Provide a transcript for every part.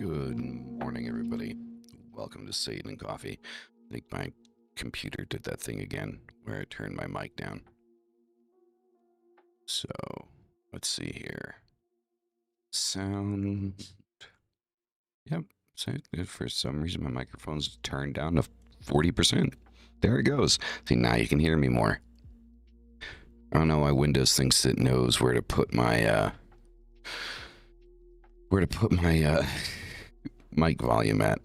Good morning, everybody. Welcome to Satan and Coffee. I think my computer did that thing again where I turned my mic down. So, let's see here. Sound. Yep. So for some reason, my microphone's turned down to 40%. There it goes. See, now you can hear me more. I don't know why Windows thinks it knows where to put my, mic volume at.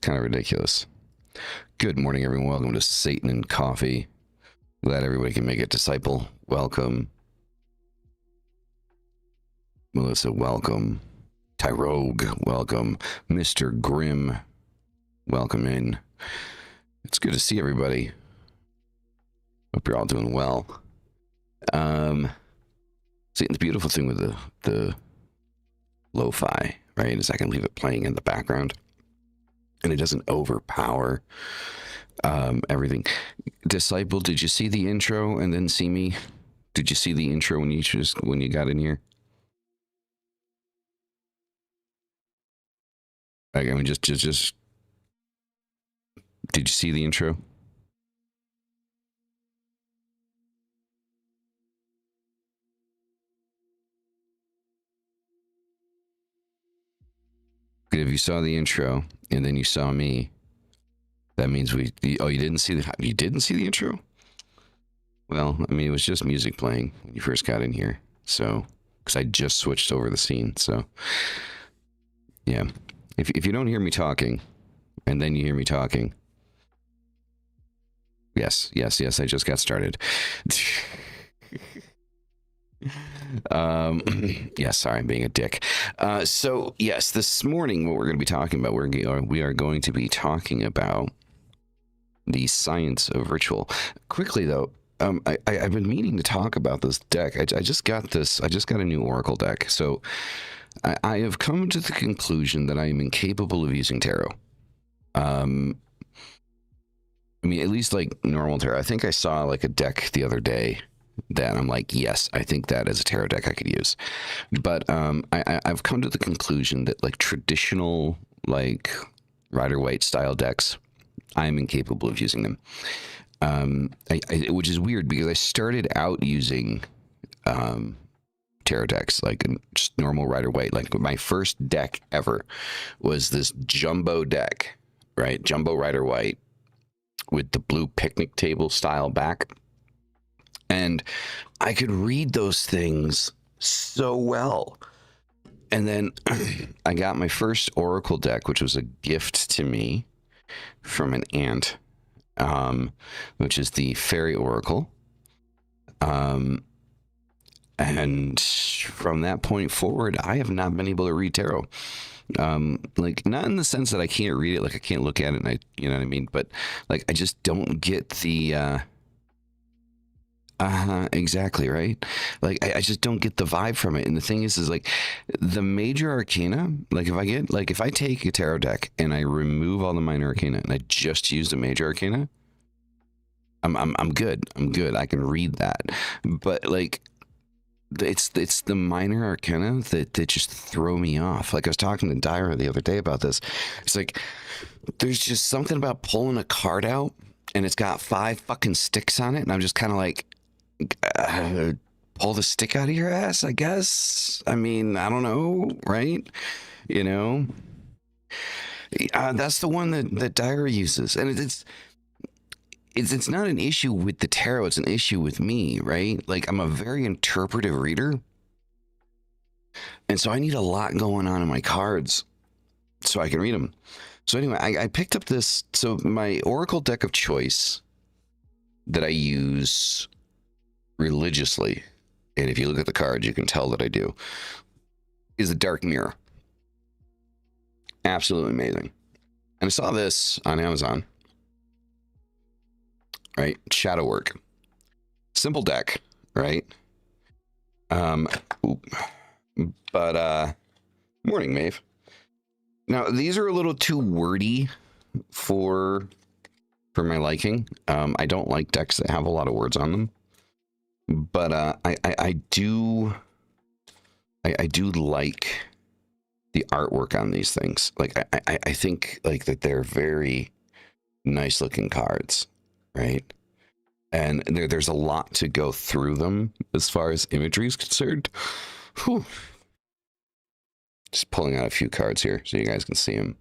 Kind of ridiculous. Good morning, everyone. Welcome to Satan and Coffee. Glad everybody can make it. Disciple, welcome. Melissa, welcome. Tyrogue, welcome. Mr. Grimm, welcome in. It's good to see everybody. Hope you're all doing well. See, the beautiful thing with the lo-fi, right, is I can leave it playing in the background. And it doesn't overpower everything. Disciple, did you see the intro and then see me? Did you see the intro when you got in here? Like, I mean, just. Did you see the intro? If you saw the intro and then you saw me, that means you didn't see the intro? Well, I mean, it was just music playing when you first got in here. So, because I just switched over the scene. So, yeah. If you don't hear me talking and then you hear me talking. Yes, I just got started. Yeah, sorry, I'm being a dick. So yes, this morning, what we're going to be talking about, we are going to be talking about the science of ritual. Quickly though, I've been meaning to talk about this deck. I just got a new Oracle deck. So I have come to the conclusion that I am incapable of using tarot. I mean, at least like normal tarot. I think I saw like a deck the other day that I'm like, yes, I think that is a tarot deck I could use. But I've come to the conclusion that like traditional like Rider-Waite style decks, I'm incapable of using them. Which is weird because I started out using tarot decks, like just normal Rider-Waite. Like my first deck ever was this jumbo deck, right? Jumbo Rider-Waite with the blue picnic table style back. And I could read those things so well. And then I got my first Oracle deck, which was a gift to me from an aunt, which is the Fairy Oracle. And from that point forward, I have not been able to read tarot. Like, not in the sense that I can't read it, like I can't look at it, and you know what I mean? But like, I just don't get the... exactly, right? Like, I just don't get the vibe from it. And the thing is like, the major arcana, like if I take a tarot deck and I remove all the minor arcana and I just use the major arcana, I'm good. I'm good. I can read that. But like, it's the minor arcana that just throw me off. Like, I was talking to Dyra the other day about this. It's like, there's just something about pulling a card out and it's got 5 fucking sticks on it. And I'm just kind of like, pull the stick out of your ass, I guess. I mean, I don't know, right? You know, that's the one that Dyra uses, and it's not an issue with the tarot. It's an issue with me, right? Like, I'm a very interpretive reader, and so I need a lot going on in my cards so I can read them. So anyway, I picked up this. So my Oracle deck of choice that I use religiously, and if you look at the cards, you can tell that I do, is the Dark Mirror. Absolutely amazing. And I saw this on Amazon, right? Shadow work. Simple deck, right? But morning, Maeve. Now, these are a little too wordy for my liking. I don't like decks that have a lot of words on them. But I do like the artwork on these things. Like I think like that they're very nice looking cards, right? And there's a lot to go through them as far as imagery is concerned. Whew. Just pulling out a few cards here so you guys can see them.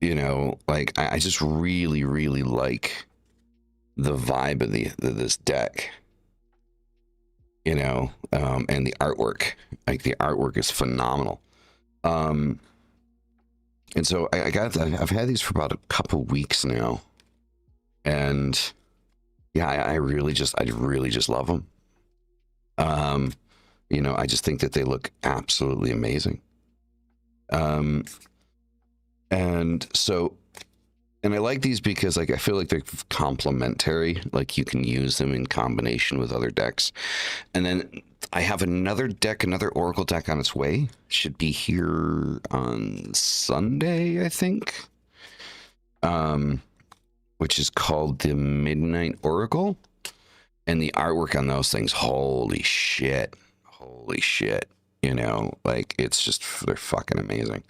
You know, like I just really, really like the vibe of this deck. You know, and the artwork. Like the artwork is phenomenal. And so I've had these for about a couple weeks now, and yeah, I really just love them. You know, I just think that they look absolutely amazing. And so, and I like these because like I feel like they're complementary. Like you can use them in combination with other decks. And then I have another deck, another Oracle deck on its way. Should be here on Sunday, I think. Which is called the Midnight Oracle. And the artwork on those things, holy shit. Holy shit. You know, like it's just, they're fucking amazing.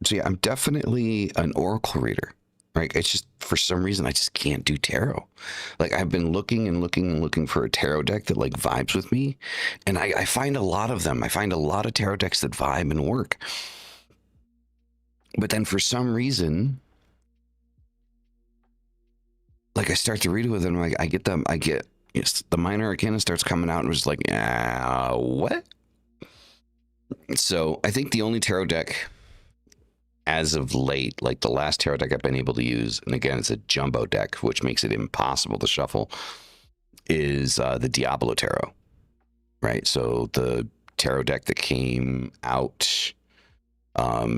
So yeah, I'm definitely an Oracle reader. Right? It's just, for some reason, I just can't do tarot. Like, I've been looking and looking and looking for a tarot deck that, like, vibes with me. And I find a lot of them. I find a lot of tarot decks that vibe and work. But then for some reason, like, I start to read it with them. Like, I get yes, the minor arcana starts coming out and was like, what? So I think the only tarot deck as of late, like the last tarot deck I've been able to use, and again, it's a jumbo deck, which makes it impossible to shuffle, is the Diablo Tarot, right? So the tarot deck that came out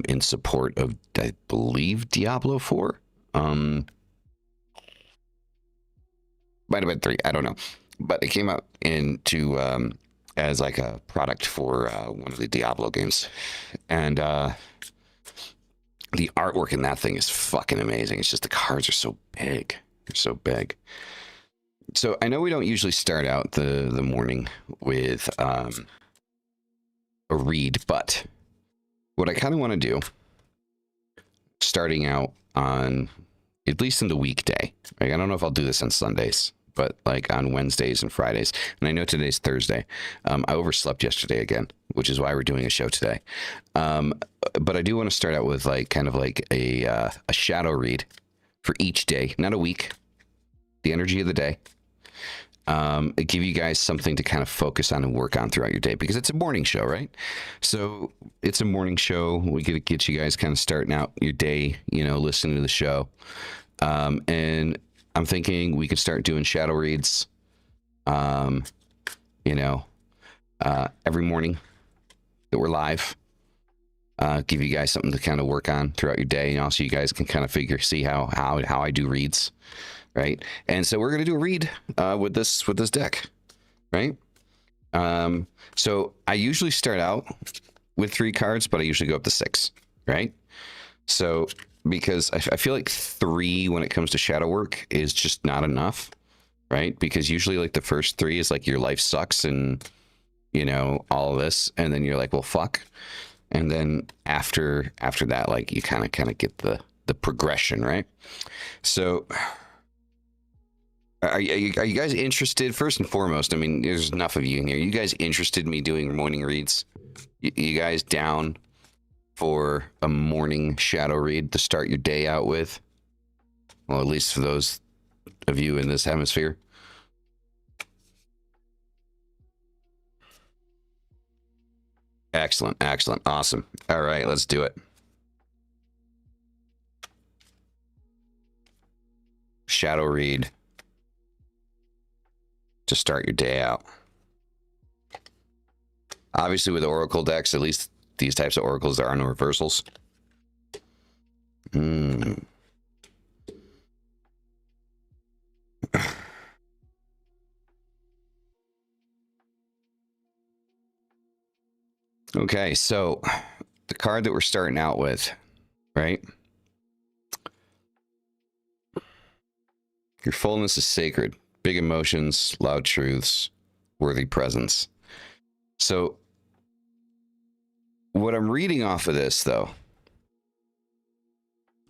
in support of, I believe, Diablo 4. Might have been 3, I don't know. But it came out into as like a product for one of the Diablo games. And the artwork in that thing is fucking amazing. It's just the cards are so big. They're so big. So I know we don't usually start out the morning with a read, but what I kind of want to do, starting out on, at least in the weekday, like I don't know if I'll do this on Sundays, but like on Wednesdays and Fridays, and I know today's Thursday. I overslept yesterday again, which is why we're doing a show today. But I do want to start out with like kind of like a shadow read for each day, not a week, the energy of the day. Give you guys something to kind of focus on and work on throughout your day, because it's a morning show, right? So it's a morning show. We get you guys kind of starting out your day, you know, listening to the show. And I'm thinking we could start doing shadow reads, you know, every morning that we're live. Give you guys something to kind of work on throughout your day, and also you guys can kind of see how I do reads, right? And so we're gonna do a read with this deck, right? So I usually start out with 3 cards, but I usually go up to 6, right? So because I feel like 3 when it comes to shadow work is just not enough, right? Because usually like the first 3 is like your life sucks and, you know, all of this, and then you're like, well, fuck. And then after that, like you kind of get the progression, right? So are you guys interested? First and foremost, I mean, there's enough of you in here. You guys interested in me doing morning reads? You guys down for a morning shadow read to start your day out with? Well, at least for those of you in this hemisphere. Excellent, excellent, awesome. All right, let's do it. Shadow read to start your day out. Obviously, with Oracle decks, at least these types of oracles, there are no reversals. Okay, so the card that we're starting out with, right? Your fullness is sacred. Big emotions, loud truths, worthy presence. So What I'm reading off of this, though,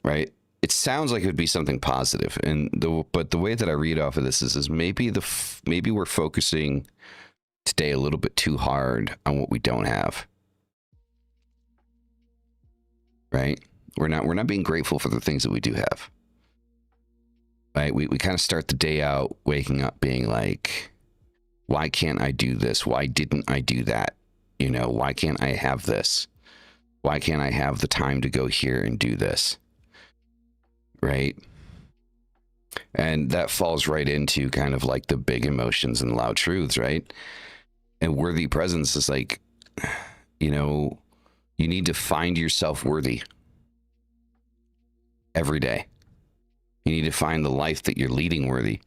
right? It sounds like it would be something positive, but the way that I read off of this is maybe maybe we're focusing today a little bit too hard on what we don't have, right? We're not being grateful for the things that we do have, right? We kind of start the day out waking up being like, why can't I do this? Why didn't I do that? Why can't I have this? Why can't I have the time to go here and do this? Right? And that falls right into kind of like the big emotions and loud truths, right? And worthy presence is like, you need to find yourself worthy every day. You need to find the life that you're leading worthy.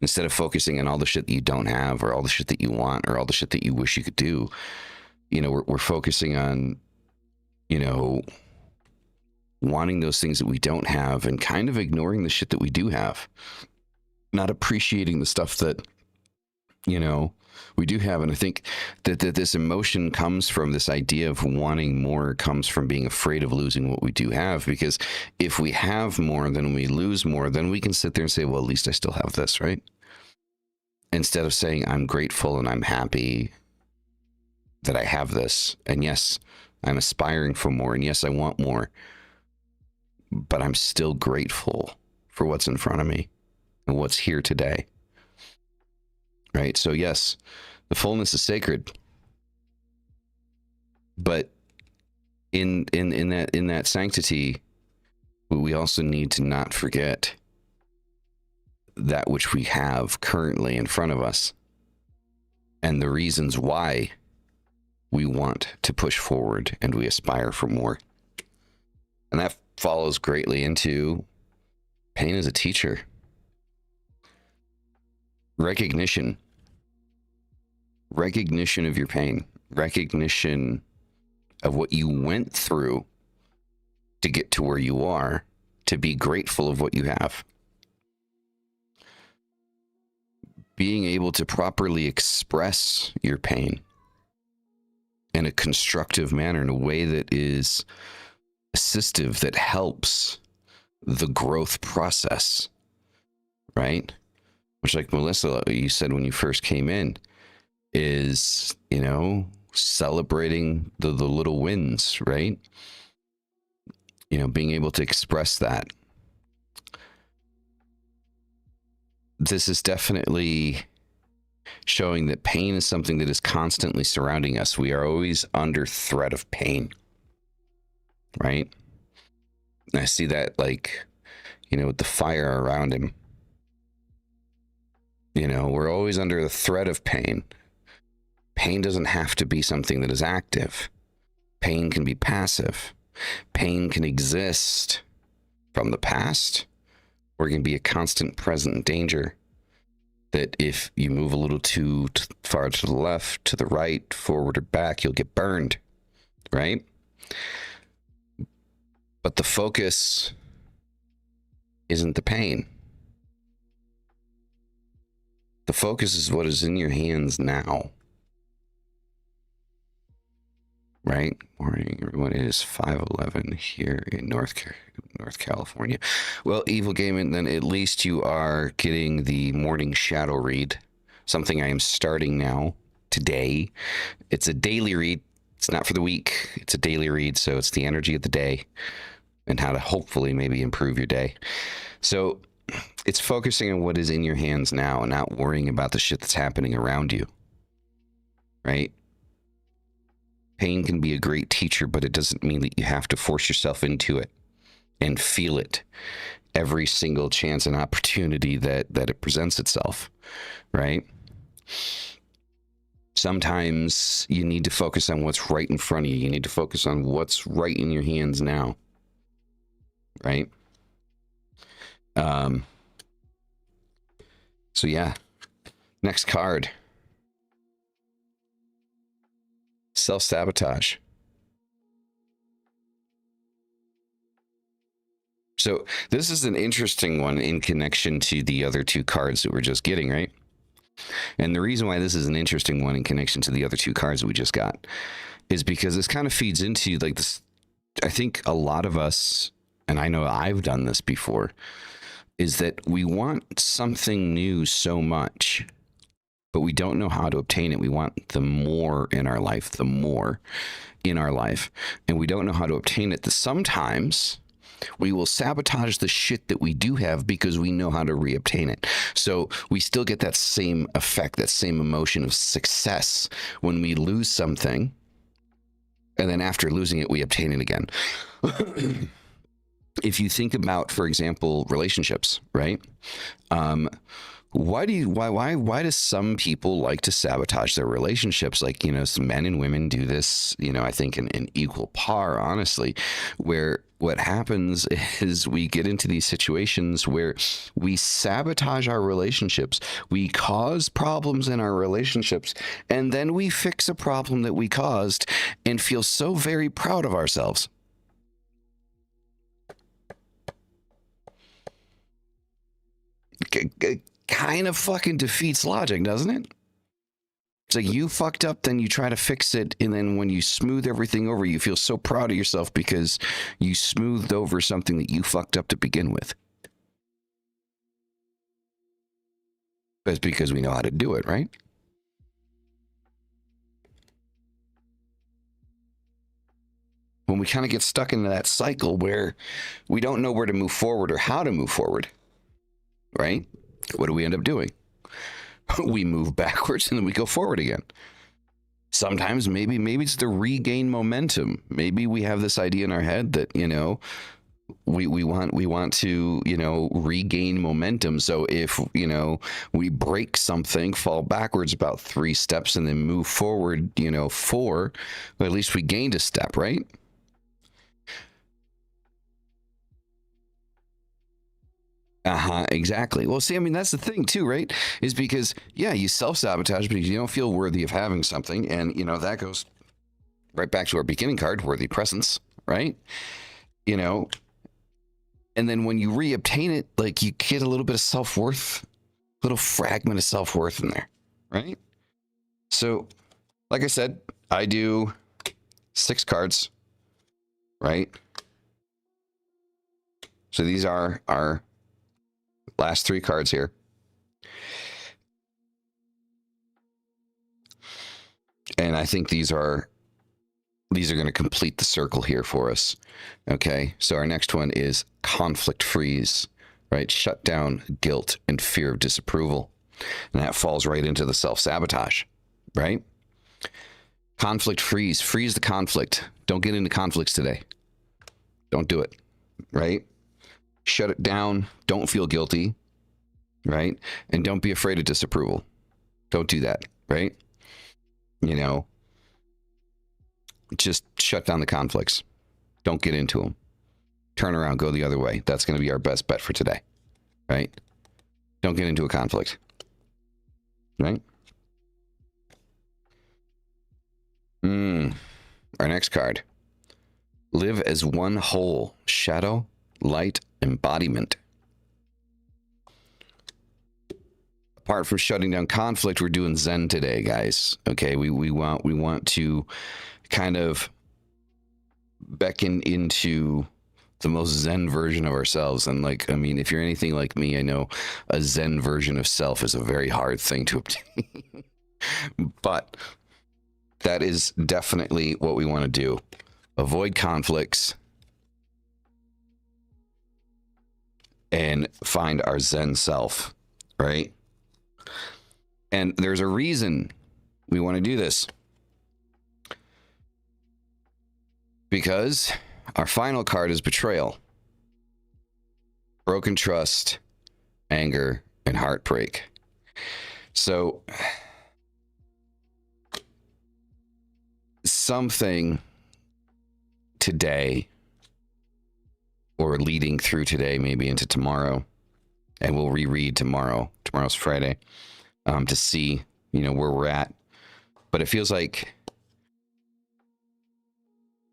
Instead of focusing on all the shit that you don't have or all the shit that you want or all the shit that you wish you could do, we're focusing on, wanting those things that we don't have and kind of ignoring the shit that we do have. Not appreciating the stuff that, we do have. And I think that this emotion comes from this idea of wanting more, comes from being afraid of losing what we do have. Because if we have more, then we lose more, then we can sit there and say, well, at least I still have this, right? Instead of saying, I'm grateful and I'm happy that I have this. And yes, I'm aspiring for more. And yes, I want more. But I'm still grateful for what's in front of me and what's here today. Right? So yes, the fullness is sacred. But in that sanctity, we also need to not forget that which we have currently in front of us and the reasons why we want to push forward and we aspire for more. And that follows greatly into pain as a teacher. Recognition of your pain, recognition of what you went through to get to where you are, to be grateful of what you have. Being able to properly express your pain in a constructive manner, in a way that is assistive, that helps the growth process, right? Which, like Melissa, you said when you first came in, is, celebrating the little wins, right? Being able to express that. This is definitely showing that pain is something that is constantly surrounding us. We are always under threat of pain, right? And I see that, like, with the fire around him. We're always under the threat of pain. Pain doesn't have to be something that is active. Pain can be passive. Pain can exist from the past, or it can be a constant present danger that if you move a little too far to the left, to the right, forward or back, you'll get burned, right? But the focus isn't the pain. The focus is what is in your hands now. Right? Morning, everyone. It is 5:11 here in North California. Well, Evil Gaming, then at least you are getting the morning shadow read, something I am starting now, today. It's a daily read. It's not for the week. It's a daily read, so it's the energy of the day and how to hopefully maybe improve your day. So it's focusing on what is in your hands now and not worrying about the shit that's happening around you, right? Pain can be a great teacher, but it doesn't mean that you have to force yourself into it and feel it every single chance and opportunity that it presents itself, right? Sometimes you need to focus on what's right in front of you. You need to focus on what's right in your hands now, right? So yeah, next card. Self-sabotage. So this is an interesting one in connection to the other two cards that we're just getting, right? And the reason why this is an interesting one in connection to the other two cards that we just got is because this kind of feeds into like this. I think a lot of us, and I know I've done this before, is that we want something new so much, but we don't know how to obtain it. We want the more in our life, the more in our life, and we don't know how to obtain it. That sometimes we will sabotage the shit that we do have because we know how to reobtain it. So we still get that same effect, that same emotion of success when we lose something. And then after losing it, we obtain it again. If you think about, for example, relationships, right? Why do some people like to sabotage their relationships? Like, some men and women do this, I think in equal par, honestly, where what happens is we get into these situations where we sabotage our relationships. We cause problems in our relationships, and then we fix a problem that we caused and feel so very proud of ourselves. Kind of fucking defeats logic, doesn't it? It's like you fucked up, then you try to fix it, and then when you smooth everything over, you feel so proud of yourself because you smoothed over something that you fucked up to begin with. That's because we know how to do it, right? When we kind of get stuck into that cycle where we don't know where to move forward or how to move forward, right? What do we end up doing? We move backwards and then we go forward again. Sometimes maybe it's to regain momentum. Maybe we have this idea in our head that, we want to, regain momentum. So if, we break something, fall backwards about 3 steps and then move forward, 4, well, at least we gained a step, right? Exactly. Well, see, I mean, that's the thing too, right? Is because, yeah, you self-sabotage because you don't feel worthy of having something. And, that goes right back to our beginning card, worthy presence, right? And then when you reobtain it, like you get a little bit of self-worth, a little fragment of self-worth in there, right? So, like I said, I do 6 cards, right? So these are our last 3 cards here. And I think these are going to complete the circle here for us. Okay, so our next one is conflict freeze, right? Shut down guilt and fear of disapproval. And that falls right into the self-sabotage, right? Conflict freeze the conflict. Don't get into conflicts today. Don't do it, right? Shut it down. Don't feel guilty, right? And don't be afraid of disapproval. Don't do that, right? Just shut down the conflicts. Don't get into them. Turn around, go the other way. That's going to be our best bet for today, right? Don't get into a conflict, right? Our next card. Live as one whole. Shadow, light, embodiment. Apart from shutting down conflict, we're doing Zen today, guys. Okay, we want to kind of beckon into the most Zen version of ourselves. And if you're anything like me, I know a Zen version of self is a very hard thing to obtain. But that is definitely what we want to do. Avoid conflicts and find our Zen self, right? And there's a reason we want to do this. Because our final card is betrayal. Broken trust, anger, and heartbreak. So, something today, or leading through today, maybe into tomorrow, and we'll reread tomorrow. Tomorrow's Friday, to see, where we're at. But it feels like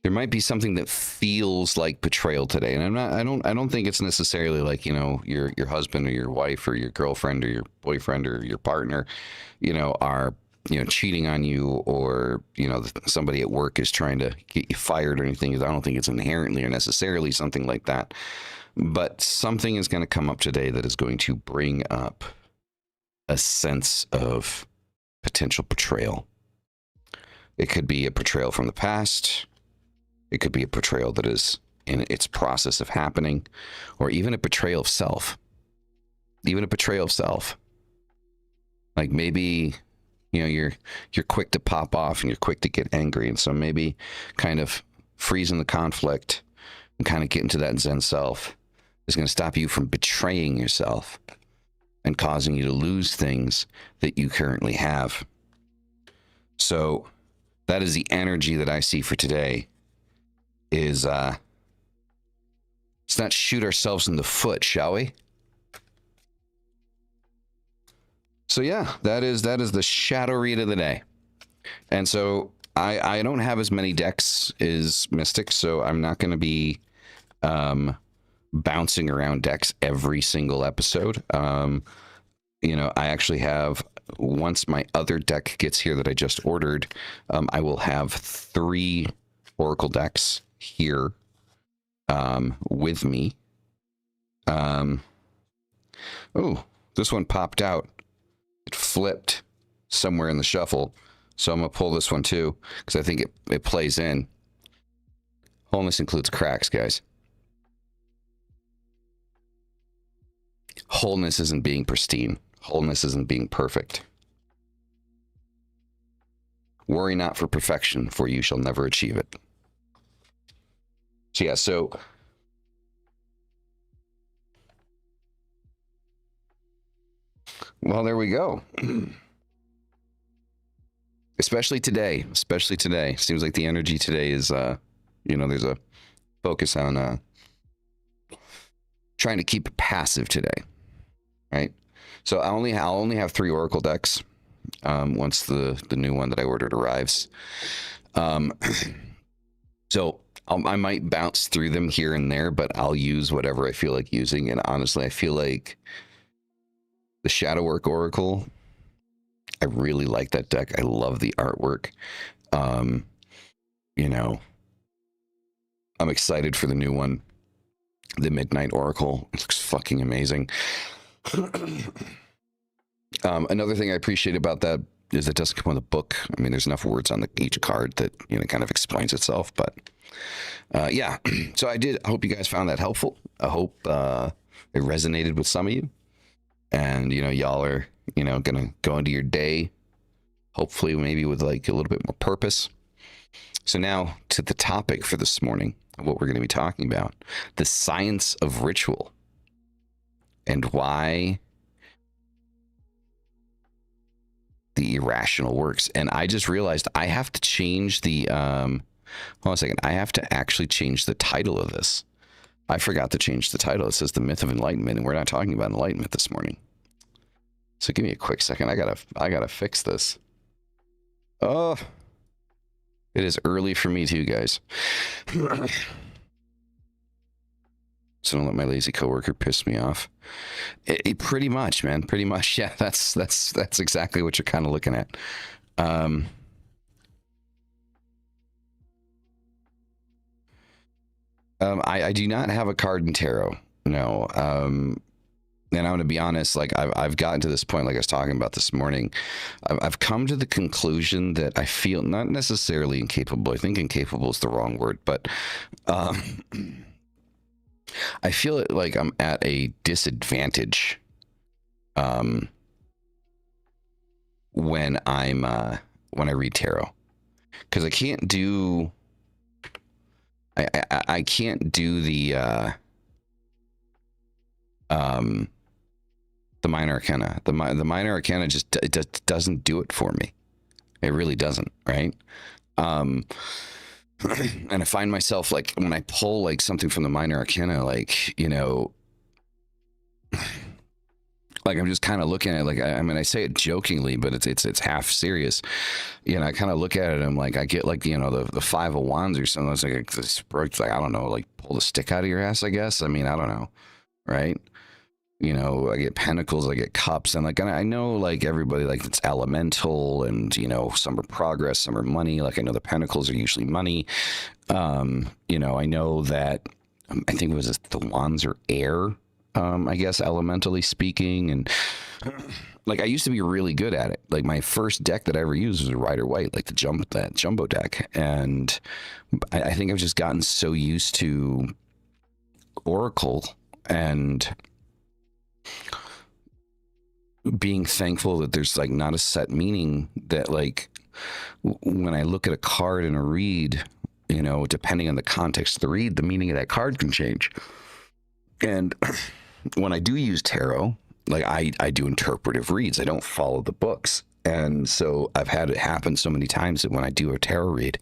there might be something that feels like betrayal today, and I don't think it's necessarily like, you know, your husband or your wife or your girlfriend or your boyfriend or your partner, you know, are, you know, cheating on you, or, you know, somebody at work is trying to get you fired or anything. I don't think it's inherently or necessarily something like that, but something is going to come up today that is going to bring up a sense of potential betrayal. It could be a betrayal from the past. It could be a betrayal that is in its process of happening, or even a betrayal of self. Even a betrayal of self. Like maybe, you know, you're quick to pop off and you're quick to get angry, and so maybe kind of freezing the conflict and kind of getting to that Zen self is going to stop you from betraying yourself and causing you to lose things that you currently have. So that is the energy that I see for today. Is let's not shoot ourselves in the foot, shall we? So yeah, that is the shadow read of the day. And so I don't have as many decks as Mystic, so I'm not going to be bouncing around decks every single episode. You know, I actually have, once my other deck gets here that I just ordered, I will have 3 Oracle decks here with me. Oh, this one popped out. It flipped somewhere in the shuffle, so I'm gonna pull this one too because I think it plays in. Wholeness includes cracks, guys. Wholeness isn't being pristine. Wholeness isn't being perfect. Worry not for perfection, for you shall never achieve it. So yeah, so well, there we go. Especially today. Seems like the energy today is, you know, there's a focus on trying to keep it passive today, right? So I'll only have 3 Oracle decks once the new one that I ordered arrives. So I might bounce through them here and there, but I'll use whatever I feel like using. And honestly, I feel like the Shadow Work Oracle, I really like that deck. I love the artwork. You know, I'm excited for the new one, the Midnight Oracle. It looks fucking amazing. Another thing I appreciate about that is it doesn't come with a book. I mean, there's enough words on each card that, you know, kind of explains itself. But yeah, so I hope you guys found that helpful. I hope it resonated with some of you. And, you know, y'all are, you know, going to go into your day, hopefully maybe with like a little bit more purpose. So now to the topic for this morning, what we're going to be talking about, the science of ritual and why the irrational works. And I just realized I have to change the, hold on a second. I have to actually change the title of this. I forgot to change the title. It says The Myth of Enlightenment, and we're not talking about enlightenment this morning. So give me a quick second. I gotta fix this. Oh, it is early for me too, guys. So don't let my lazy coworker piss me off. It pretty much, man. Pretty much, yeah. That's exactly what you're kind of looking at. I do not have a card in tarot. No. And I'm going to be honest, like I've gotten to this point, like I was talking about this morning, I've come to the conclusion that I feel not necessarily incapable. I think incapable is the wrong word, but I feel like I'm at a disadvantage when I read tarot, because I can't do I can't do the minor arcana. The minor arcana just doesn't do it for me. It really doesn't, right? And I find myself, like, when I pull like something from the minor arcana, like, you know, like I'm just kind of looking at it, like I mean I say it jokingly, but it's half serious. You know, I kind of look at it and I'm like, I get like, you know, the five of wands or something. It's like I don't know, like pull the stick out of your ass, I guess. I mean, I don't know, right? You know, I get pentacles, I get cups, and like I know like everybody, like it's elemental, and you know, some are progress, some are money. Like I know the pentacles are usually money. You know, I know that I think it was the wands are air, I guess elementally speaking, and like I used to be really good at it. Like my first deck that I ever used was a Rider White, like that jumbo deck, and I think I've just gotten so used to Oracle and being thankful that there's like not a set meaning, that like when I look at a card in a read, you know, depending on the context of the read, the meaning of that card can change. And when I do use tarot, like I do interpretive reads, I don't follow the books. And so I've had it happen so many times that when I do a tarot read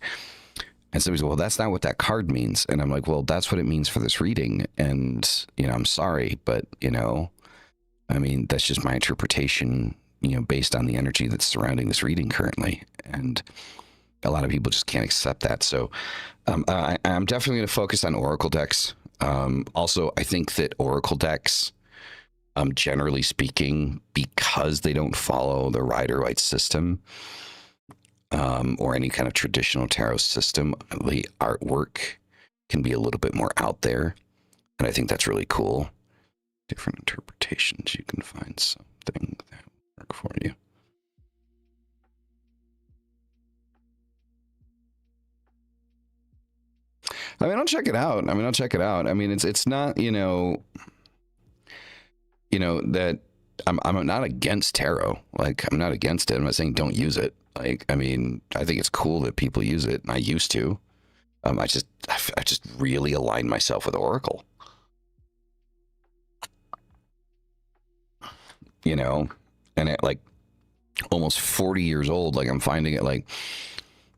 and somebody's, well, that's not what that card means. And I'm like, well, that's what it means for this reading. And, you know, I'm sorry, but, you know, I mean, that's just my interpretation, you know, based on the energy that's surrounding this reading currently. And a lot of people just can't accept that. So I'm definitely going to focus on Oracle decks. Also, I think that Oracle decks, generally speaking, because they don't follow the Rider-Waite system or any kind of traditional tarot system, the artwork can be a little bit more out there. And I think that's really cool. Different interpretations, you can find something that will work for you. I mean, I'll check it out. I mean, it's not, you know that I'm not against tarot. Like, I'm not against it. I'm not saying don't use it. Like, I mean, I think it's cool that people use it, and I used to. I just really aligned myself with Oracle. You know, and at like almost 40 years old, like I'm finding it like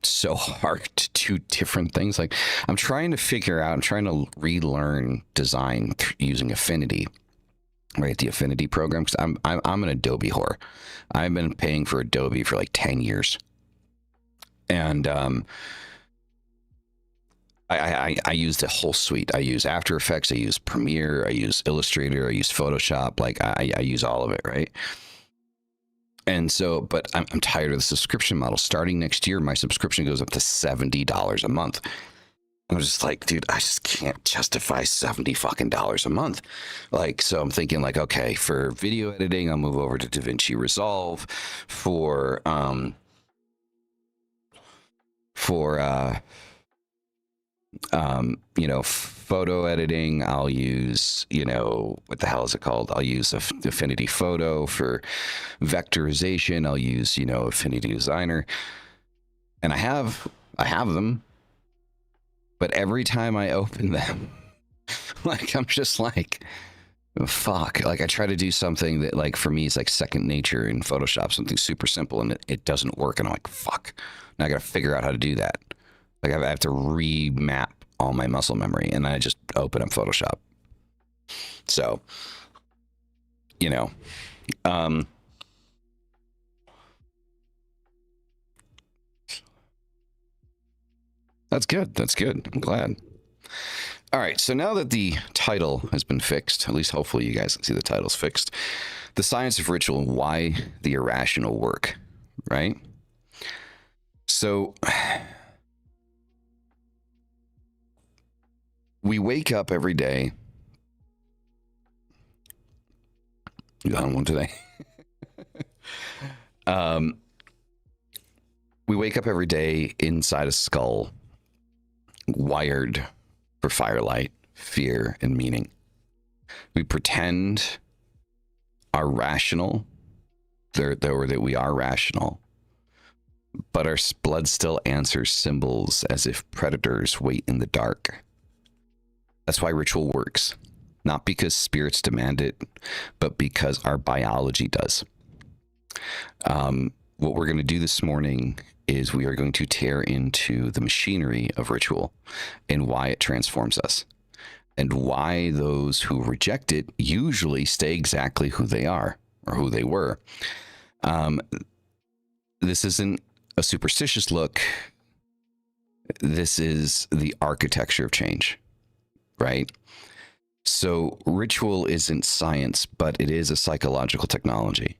so hard to do different things. Like I'm trying to relearn design using Affinity, right? The Affinity program. Cause I'm an Adobe whore. I've been paying for Adobe for like 10 years. And, I use the whole suite. I use After Effects, I use Premiere, I use Illustrator, I use Photoshop. Like I use all of it, right? And so, but I'm tired of the subscription model. Starting next year, my subscription goes up to $70 a month. I'm just like, dude, I just can't justify $70 fucking a month. Like, so I'm thinking like, okay, for video editing, I'll move over to DaVinci Resolve. You know, photo editing, I'll use, you know, what the hell is it called? I'll use Affinity Photo. For vectorization, I'll use, you know, Affinity Designer. And I have them, but every time I open them, like, I'm just like, fuck. Like, I try to do something that, like, for me is like second nature in Photoshop, something super simple, and it doesn't work. And I'm like, fuck. Now I got to figure out how to do that. Like, I have to remap all my muscle memory, and then I just open up Photoshop. So, you know, that's good. That's good. I'm glad. All right. So now that the title has been fixed, at least hopefully you guys can see the title's fixed. The Science of Ritual, Why the Irrational Work, right? So we wake up every day. You got on one today? We wake up every day inside a skull, wired for firelight, fear, and meaning. We pretend are rational, or that we are rational, but our blood still answers symbols as if predators wait in the dark. That's why ritual works. Not because spirits demand it, but because our biology does. What we're going to do this morning is we are going to tear into the machinery of ritual and why it transforms us, and why those who reject it usually stay exactly who they are. or who they were. This isn't a superstitious look. This is the architecture of change, right? So ritual isn't science, but it is a psychological technology.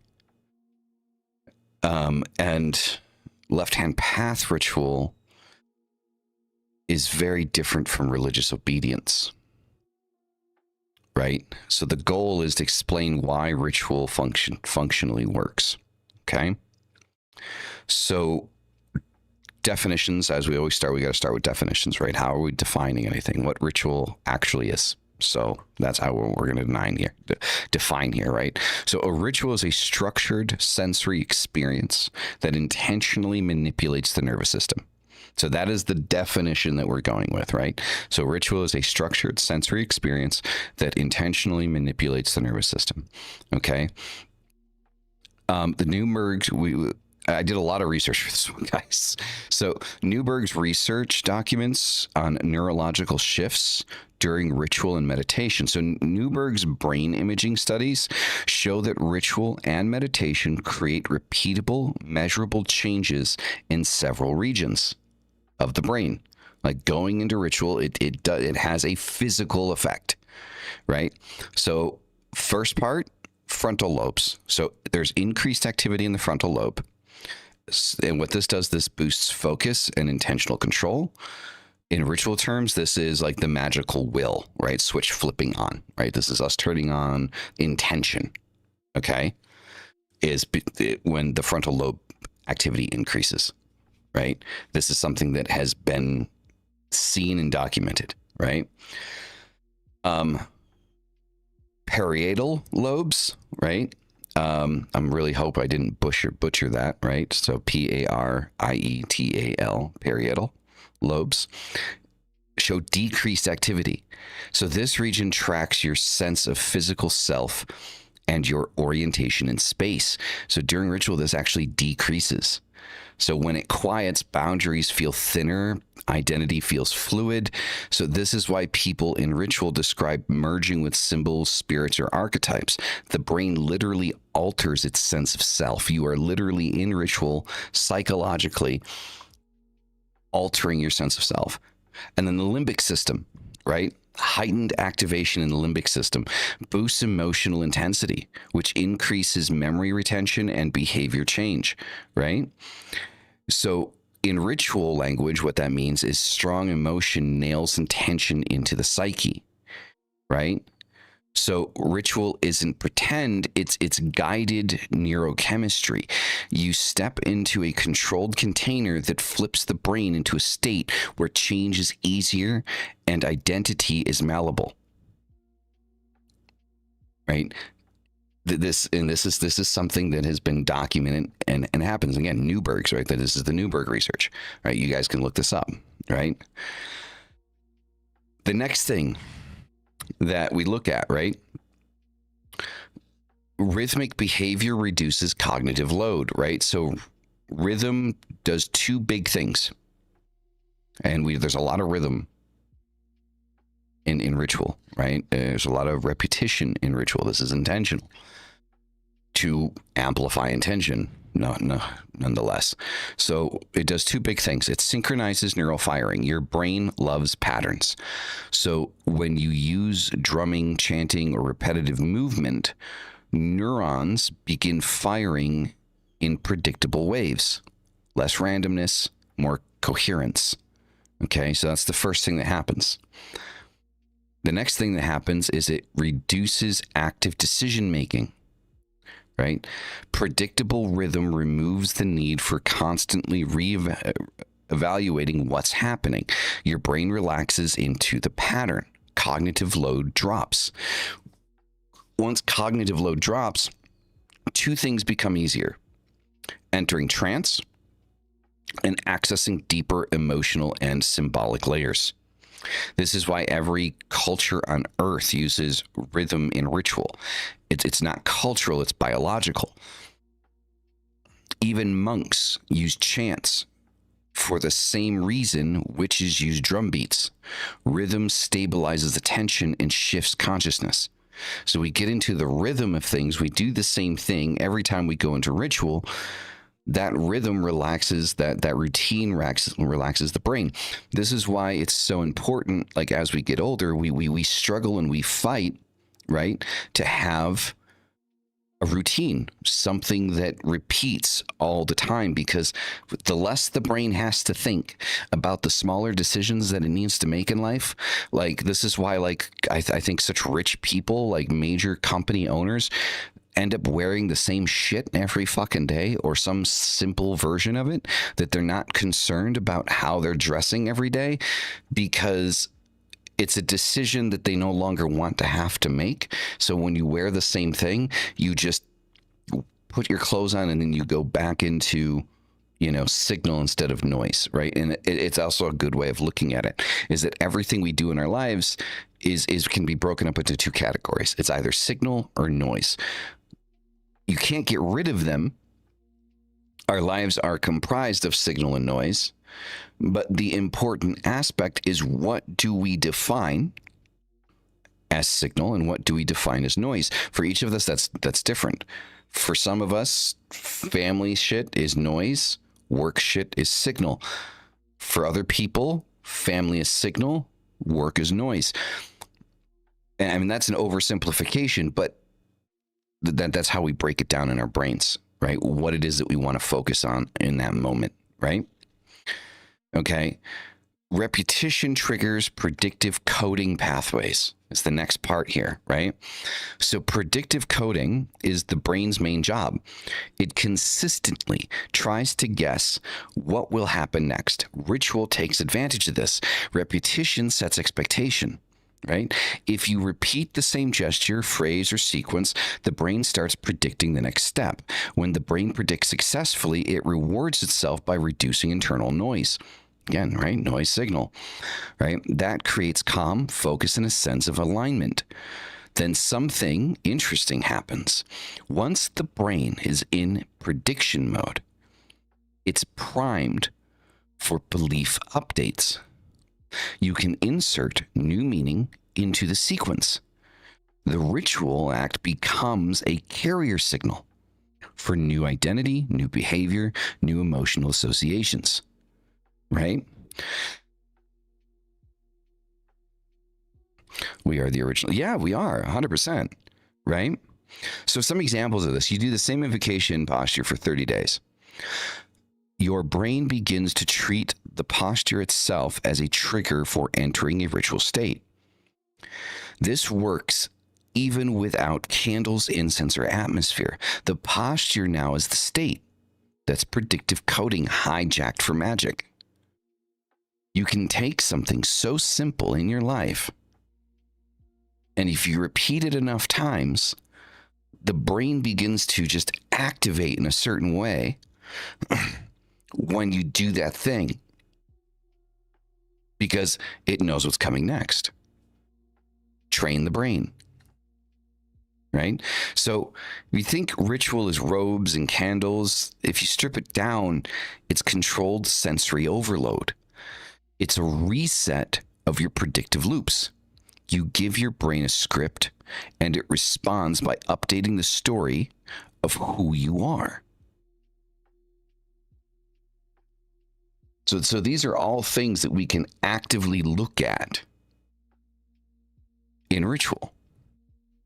And left-hand path ritual is very different from religious obedience, right? So the goal is to explain why ritual functionally works, okay? So definitions, as we always start, we got to start with definitions, right? How are we defining anything? What ritual actually is? So that's how we're going to define here, right? So a ritual is a structured sensory experience that intentionally manipulates the nervous system. So that is the definition that we're going with, right? So ritual is a structured sensory experience that intentionally manipulates the nervous system. Okay. The Newberg's, I did a lot of research for this one, guys. So Newberg's research documents on neurological shifts during ritual and meditation. So Newberg's brain imaging studies show that ritual and meditation create repeatable, measurable changes in several regions of the brain. Like going into ritual, it has a physical effect, right? So first part, frontal lobes. So there's increased activity in the frontal lobe. And what this does, this boosts focus and intentional control. In ritual terms, this is like the magical will, right? Switch flipping on, right? This is us turning on intention, okay? Is when the frontal lobe activity increases, right? This is something that has been seen and documented, right? Parietal lobes, right? I'm really hope I didn't butcher that, right? So Parietal, parietal lobes show decreased activity. So this region tracks your sense of physical self and your orientation in space. So during ritual, this actually decreases. So when it quiets, boundaries feel thinner, identity feels fluid. So this is why people in ritual describe merging with symbols, spirits, or archetypes. The brain literally alters its sense of self. You are literally in ritual, psychologically altering your sense of self. And then the limbic system, right? Heightened activation in the limbic system boosts emotional intensity, which increases memory retention and behavior change, right? So in ritual language, what that means is strong emotion nails intention into the psyche, right? So ritual isn't pretend, it's guided neurochemistry. You step into a controlled container that flips the brain into a state where change is easier and identity is malleable. Right? This is something that has been documented and happens again. Newberg's, right? That this is the Newberg research, right? You guys can look this up, right? The next thing that we look at, right? Rhythmic behavior reduces cognitive load, right? So rhythm does two big things, and there's a lot of rhythm in ritual, right? There's a lot of repetition in ritual. This is intentional to amplify intention, nonetheless. So it does two big things. It synchronizes neural firing. Your brain loves patterns. So when you use drumming, chanting, or repetitive movement, neurons begin firing in predictable waves. Less randomness, more coherence. Okay, so that's the first thing that happens. The next thing that happens is it reduces active decision making, right? Predictable rhythm removes the need for constantly evaluating what's happening. Your brain relaxes into the pattern. Cognitive load drops. Once cognitive load drops, two things become easier: entering trance and accessing deeper emotional and symbolic layers. This is why every culture on earth uses rhythm in ritual. It's not cultural, it's biological. Even monks use chants for the same reason witches use drum beats. Rhythm stabilizes attention and shifts consciousness. So we get into the rhythm of things. We do the same thing every time we go into ritual. That rhythm relaxes, that routine relaxes the brain. This is why it's so important. Like as we get older, we struggle and we fight, right, to have a routine, something that repeats all the time, because the less the brain has to think about the smaller decisions that it needs to make in life. Like this is why, like I think such rich people, like major company owners, end up wearing the same shit every fucking day, or some simple version of it, that they're not concerned about how they're dressing every day, because it's a decision that they no longer want to have to make. So when you wear the same thing, you just put your clothes on and then you go back into, signal instead of noise, right? And it's also a good way of looking at it, is that everything we do in our lives is can be broken up into two categories. It's either signal or noise. You can't get rid of them. Our lives are comprised of signal and noise. But the important aspect is, what do we define as signal and what do we define as noise? For each of us, that's different. For some of us, family shit is noise, work shit is signal. For other people, family is signal, work is noise. And I mean, that's an oversimplification, but that's how we break it down in our brains, right? What it is that we want to focus on in that moment, right? Okay. Repetition triggers predictive coding pathways. Is the next part here, right? So predictive coding is the brain's main job. It consistently tries to guess what will happen next. Ritual takes advantage of this. Repetition sets expectation, right? If you repeat the same gesture, phrase, or sequence, the brain starts predicting the next step. When the brain predicts successfully, it rewards itself by reducing internal noise. Again, right? Noise signal, right? That creates calm, focus, and a sense of alignment. Then something interesting happens. Once the brain is in prediction mode, it's primed for belief updates. You can insert new meaning into the sequence. The ritual act becomes a carrier signal for new identity, new behavior, new emotional associations. Right? We are the original. Yeah, we are 100%. Right? So some examples of this: you do the same invocation posture for 30 days. Your brain begins to treat the posture itself as a trigger for entering a ritual state. This works even without candles, incense, or atmosphere. The posture now is the state. That's predictive coding hijacked for magic. You can take something so simple in your life, and if you repeat it enough times, the brain begins to just activate in a certain way when you do that thing, because it knows what's coming next. Train the brain. Right? So if you think ritual is robes and candles, if you strip it down, it's controlled sensory overload. It's a reset of your predictive loops. You give your brain a script, and it responds by updating the story of who you are. So these are all things that we can actively look at in ritual.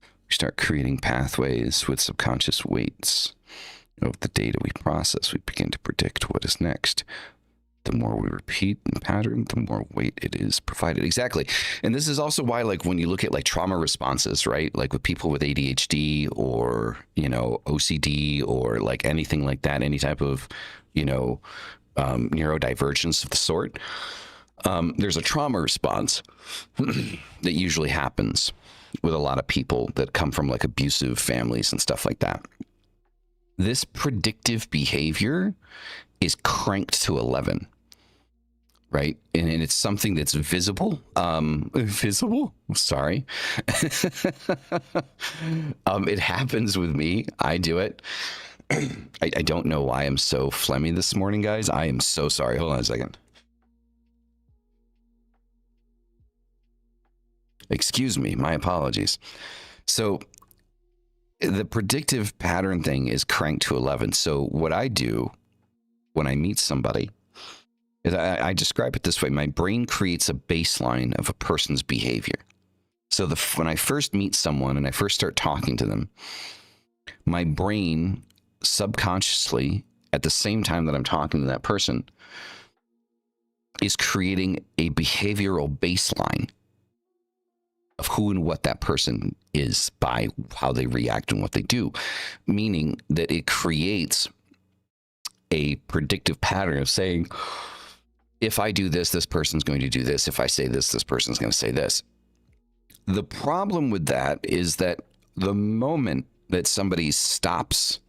We start creating pathways with subconscious weights of the data we process. We begin to predict what is next. The more we repeat and pattern, the more weight it is provided. Exactly. And this is also why, like, when you look at like trauma responses, right? Like with people with ADHD or, OCD or like anything like that, any type of, neurodivergence of the sort, there's a trauma response that usually happens with a lot of people that come from like abusive families and stuff like that. This predictive behavior is cranked to 11, right? And it's something that's visible. Visible? Sorry. It happens with me. I do it. I don't know why I'm so phlegmy this morning, guys. I am so sorry. Hold on a second. Excuse me. My apologies. So the predictive pattern thing is cranked to 11. So what I do when I meet somebody is I describe it this way. My brain creates a baseline of a person's behavior. So when I first meet someone and I first start talking to them, my brain subconsciously, at the same time that I'm talking to that person, is creating a behavioral baseline of who and what that person is by how they react and what they do, meaning that it creates a predictive pattern of saying, if I do this, this person's going to do this. If I say this, this person's going to say this. The problem with that is that the moment that somebody stops,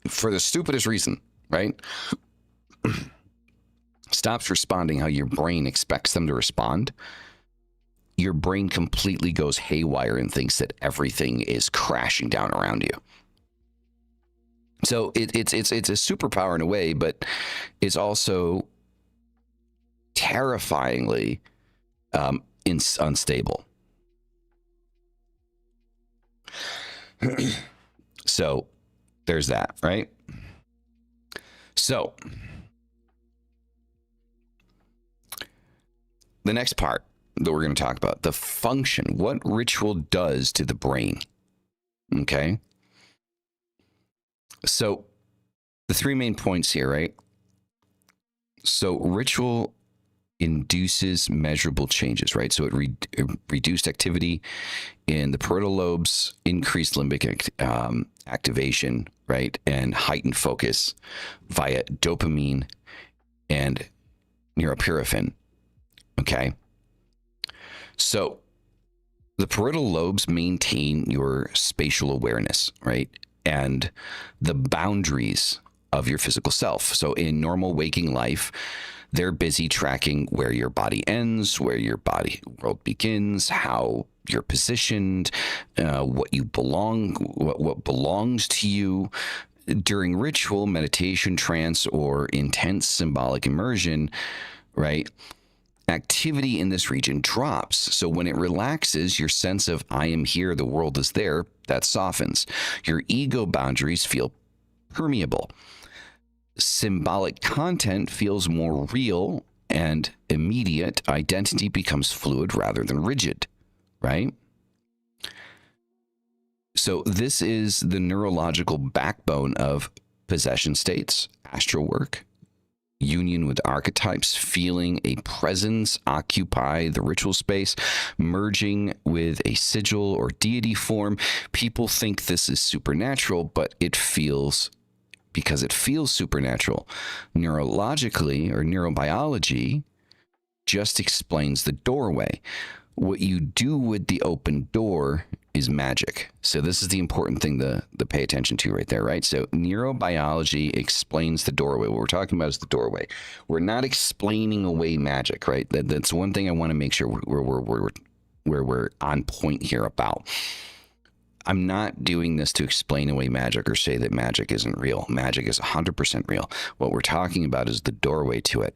for the stupidest reason, right? Stops responding how your brain expects them to respond, your brain completely goes haywire and thinks that everything is crashing down around you. So it's a superpower in a way, but it's also terrifyingly unstable. So there's that, right? So the next part that we're going to talk about, the function, what ritual does to the brain. Okay. So the three main points here, right? So ritual induces measurable changes, right? So it reduced activity in the parietal lobes, increased limbic activation, right? And heightened focus via dopamine and neuropilin. Okay. So the parietal lobes maintain your spatial awareness, right? And the boundaries of your physical self. So in normal waking life, they're busy tracking where your body ends, where your body world begins, how you're positioned, what you belong, what belongs to you. During ritual, meditation, trance, or intense symbolic immersion, right? Activity in this region drops. So when it relaxes, your sense of I am here, the world is there, that softens. Your ego boundaries feel permeable. Symbolic content feels more real and immediate. Identity becomes fluid rather than rigid, right? So this is the neurological backbone of possession states, astral work, union with archetypes, feeling a presence occupy the ritual space, merging with a sigil or deity form. People think this is supernatural, but it feels, because it feels supernatural, neurologically or neurobiology just explains the doorway. What you do with the open door is magic. So this is the important thing to pay attention to right there, right? So neurobiology explains the doorway. What we're talking about is the doorway. We're not explaining away magic, right? That's one thing I want to make sure we're on point here about. I'm not doing this to explain away magic or say that magic isn't real. Magic is 100% real. What we're talking about is the doorway to it.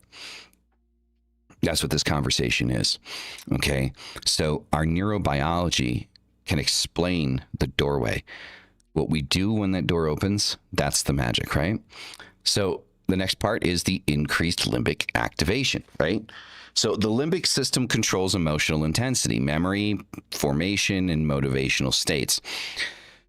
That's what this conversation is. Okay. So our neurobiology can explain the doorway. What we do when that door opens, that's the magic, right? So the next part is the increased limbic activation, right? So the limbic system controls emotional intensity, memory, formation, and motivational states.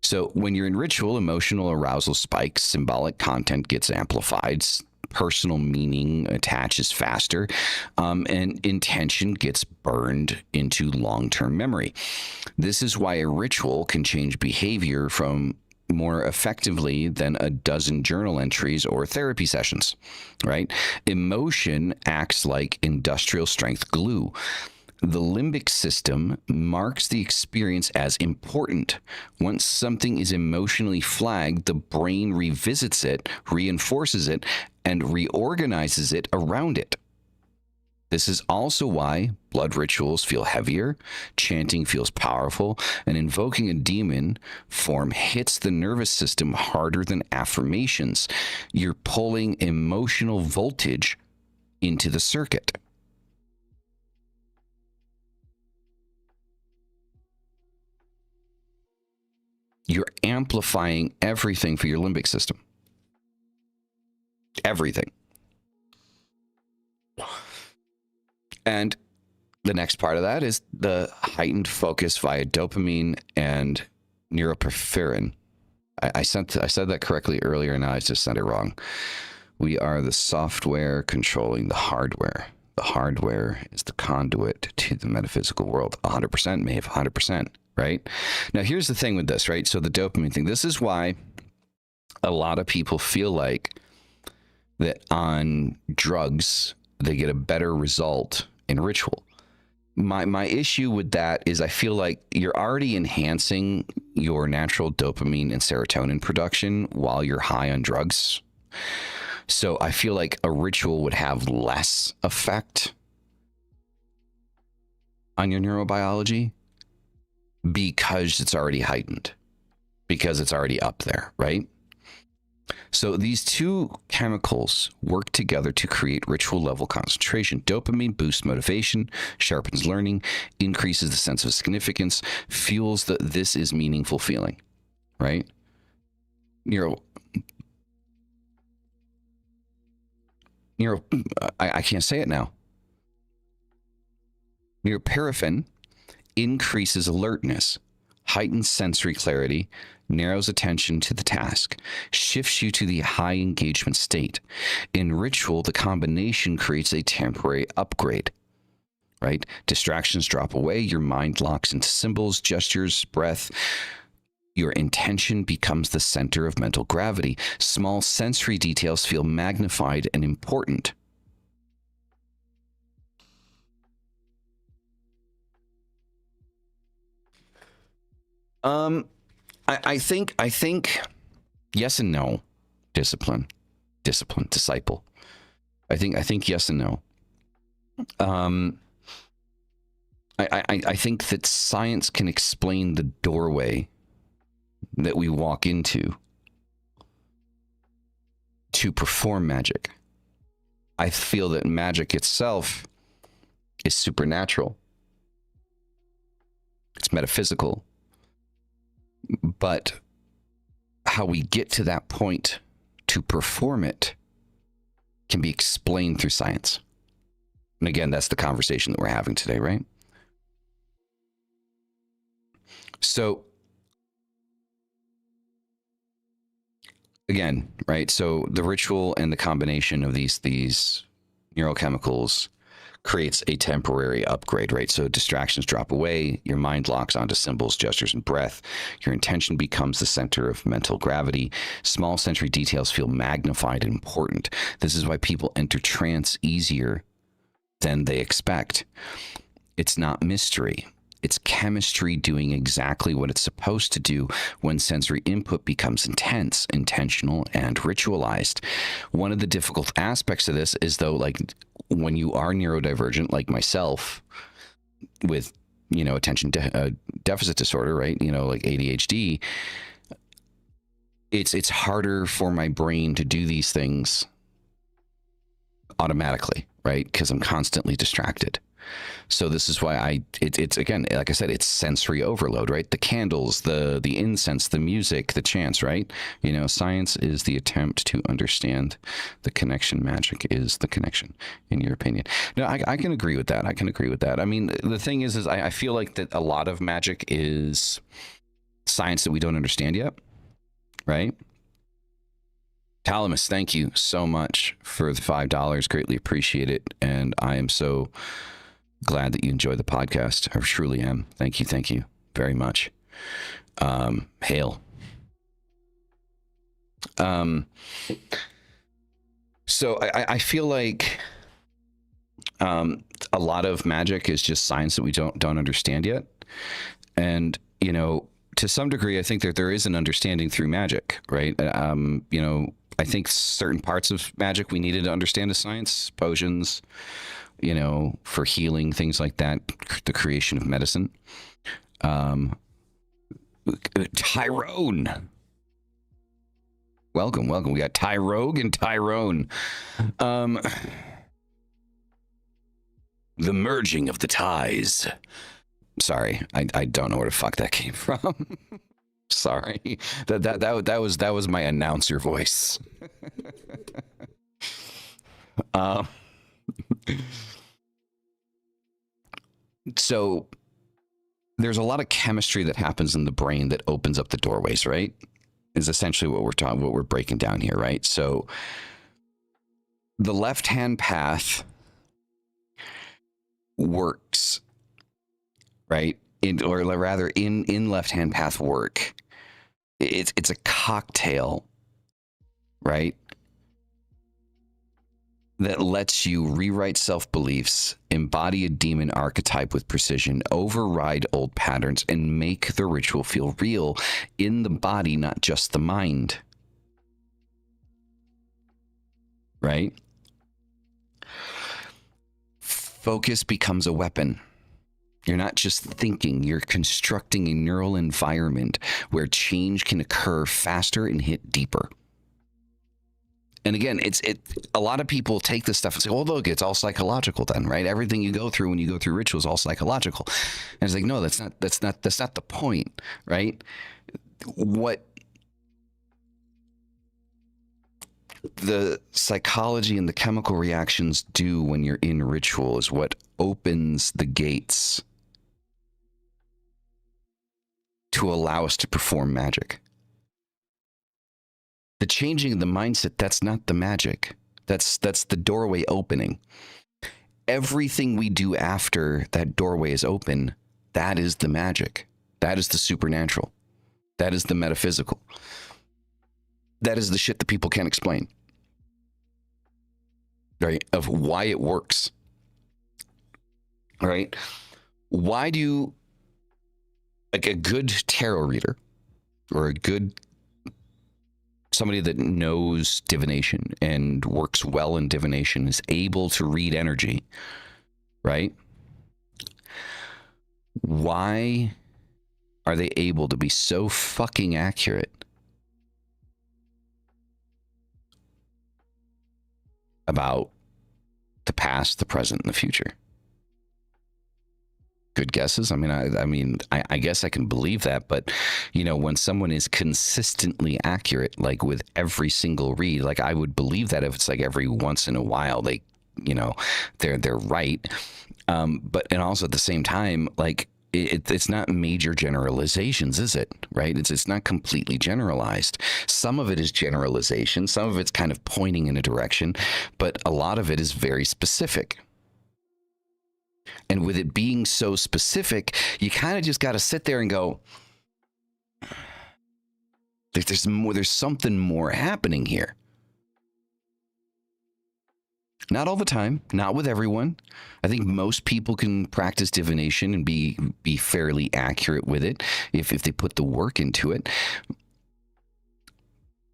So when you're in ritual, emotional arousal spikes, symbolic content gets amplified, personal meaning attaches faster, and intention gets burned into long-term memory. This is why a ritual can change behavior from more effectively than a dozen journal entries or therapy sessions, right? Emotion acts like industrial strength glue. The limbic system marks the experience as important. Once something is emotionally flagged, the brain revisits it, reinforces it, and reorganizes it around it. This is also why blood rituals feel heavier, chanting feels powerful, and invoking a demon form hits the nervous system harder than affirmations. You're pulling emotional voltage into the circuit. you're amplifying everything for your limbic system. Everything. And the next part of that is the heightened focus via dopamine and neuroporphyrin. I said that correctly earlier, and now I just said it wrong. We are the software controlling the hardware. The hardware is the conduit to the metaphysical world. 100%, Maeve, 100%, right? Now, here's the thing with this, right? So the dopamine thing, this is why a lot of people feel like that on drugs, they get a better result in ritual. My issue with that is I feel like you're already enhancing your natural dopamine and serotonin production while you're high on drugs. So I feel like a ritual would have less effect on your neurobiology because it's already heightened, because it's already up there, right? So these two chemicals work together to create ritual level concentration. Dopamine boosts motivation, sharpens learning, increases the sense of significance, fuels the this is meaningful feeling, right? I can't say it now. Neuroparaffin increases alertness, heightens sensory clarity, narrows attention to the task, shifts you to the high engagement state. In ritual, the combination creates a temporary upgrade, right? Distractions drop away, your mind locks into symbols, gestures, breath. Your intention becomes the center of mental gravity. Small sensory details feel magnified and important. I think yes and no. Discipline, disciple. I think yes and no. I think that science can explain the doorway that we walk into to perform magic. I feel that magic itself is supernatural. It's metaphysical. But how we get to that point to perform it can be explained through science. And again, that's the conversation that we're having today, right? So again, right? So the ritual and the combination of these neurochemicals creates a temporary upgrade, right? So distractions drop away, your mind locks onto symbols, gestures, and breath. Your intention becomes the center of mental gravity. Small sensory details feel magnified and important. This is why people enter trance easier than they expect. It's not mystery. It's chemistry doing exactly what it's supposed to do when sensory input becomes intense, intentional, and ritualized. One of the difficult aspects of this is, though, like when you are neurodivergent, like myself, with, attention deficit disorder, right? Like ADHD, it's harder for my brain to do these things automatically, right? Because I'm constantly distracted. So this is why it's again, like I said, it's sensory overload, right? The candles, the incense, the music, the chants, right? Science is the attempt to understand the connection. Magic is the connection, in your opinion. No, I can agree with that. I mean, the thing is I feel like that a lot of magic is science that we don't understand yet, right? Talamus, thank you so much for the $5. Greatly appreciate it. And I am so glad that you enjoy the podcast. I truly am. Thank you very much. Hail. So I feel like a lot of magic is just science that we don't understand yet. And, to some degree, I think that there is an understanding through magic, right? I think certain parts of magic we needed to understand as science, potions, for healing, things like that, the creation of medicine. Tyrone. Welcome. We got Tyrogue and Tyrone. The merging of the ties. Sorry, I don't know where the fuck that came from. Sorry, that was my announcer voice. Um, so there's a lot of chemistry that happens in the brain that opens up the doorways, right? Is essentially what we're breaking down here, right? So the left-hand path works, right? Or rather, in left-hand path work, it's a cocktail, right? That lets you rewrite self-beliefs, embody a demon archetype with precision, override old patterns, and make the ritual feel real in the body, not just the mind. Right? Focus becomes a weapon. You're not just thinking, you're constructing a neural environment where change can occur faster and hit deeper. And again, a lot of people take this stuff and say, "Oh, look, it's all psychological then, right? Everything you go through when you go through rituals is all psychological." And it's like, no, that's not the point, right? What the psychology and the chemical reactions do when you're in ritual is what opens the gates to allow us to perform magic. The changing of the mindset, that's not the magic. That's the doorway opening. Everything we do after that doorway is open, that is the magic. That is the supernatural. That is the metaphysical. That is the shit that people can't explain. Right? Of why it works. Right? Why do like a good tarot reader or a good somebody that knows divination and works well in divination is able to read energy, right? Why are they able to be so fucking accurate about the past, the present, and the future? Good guesses. I mean, I guess I can believe that, but you know, when someone is consistently accurate, like with every single read, like I would believe that if it's like every once in a while they, you know, they're right. But and also at the same time, like it's not major generalizations, is it? Right? It's not completely generalized. Some of it is generalization. Some of it's kind of pointing in a direction, but a lot of it is very specific. And with it being so specific, you kind of just got to sit there and go, there's more, there's something more happening here. Not all the time, not with everyone. I think most people can practice divination and be fairly accurate with it if they put the work into it.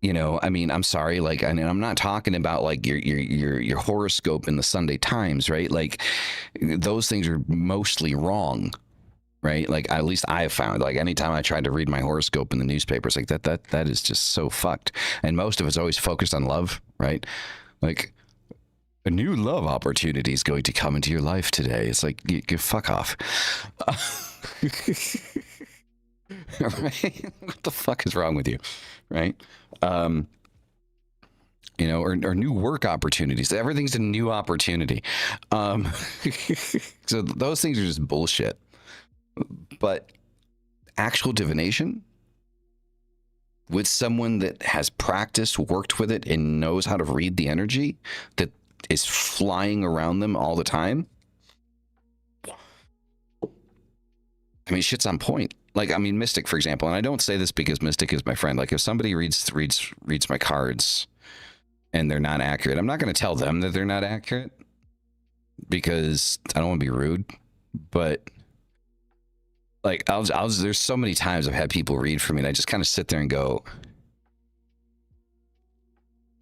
You know, I mean, I'm sorry, like, and I'm not talking about like your horoscope in the Sunday Times, right? Like, those things are mostly wrong, right? Like, at least I have found, like, anytime I tried to read my horoscope in the newspapers, like that is just so fucked. And most of it's always focused on love, right? Like, a new love opportunity is going to come into your life today. It's like, you fuck off. Right? What the fuck is wrong with you? Right? You know, or new work opportunities. Everything's a new opportunity. So those things are just bullshit. But actual divination with someone that has practiced, worked with it, and knows how to read the energy that is flying around them all the time. I mean, shit's on point. Like, I mean, Mystic, for example, and I don't say this because Mystic is my friend. Like, if somebody reads my cards and they're not accurate, I'm not going to tell them that they're not accurate because I don't want to be rude. But like, there's so many times I've had people read for me, and I just kind of sit there and go,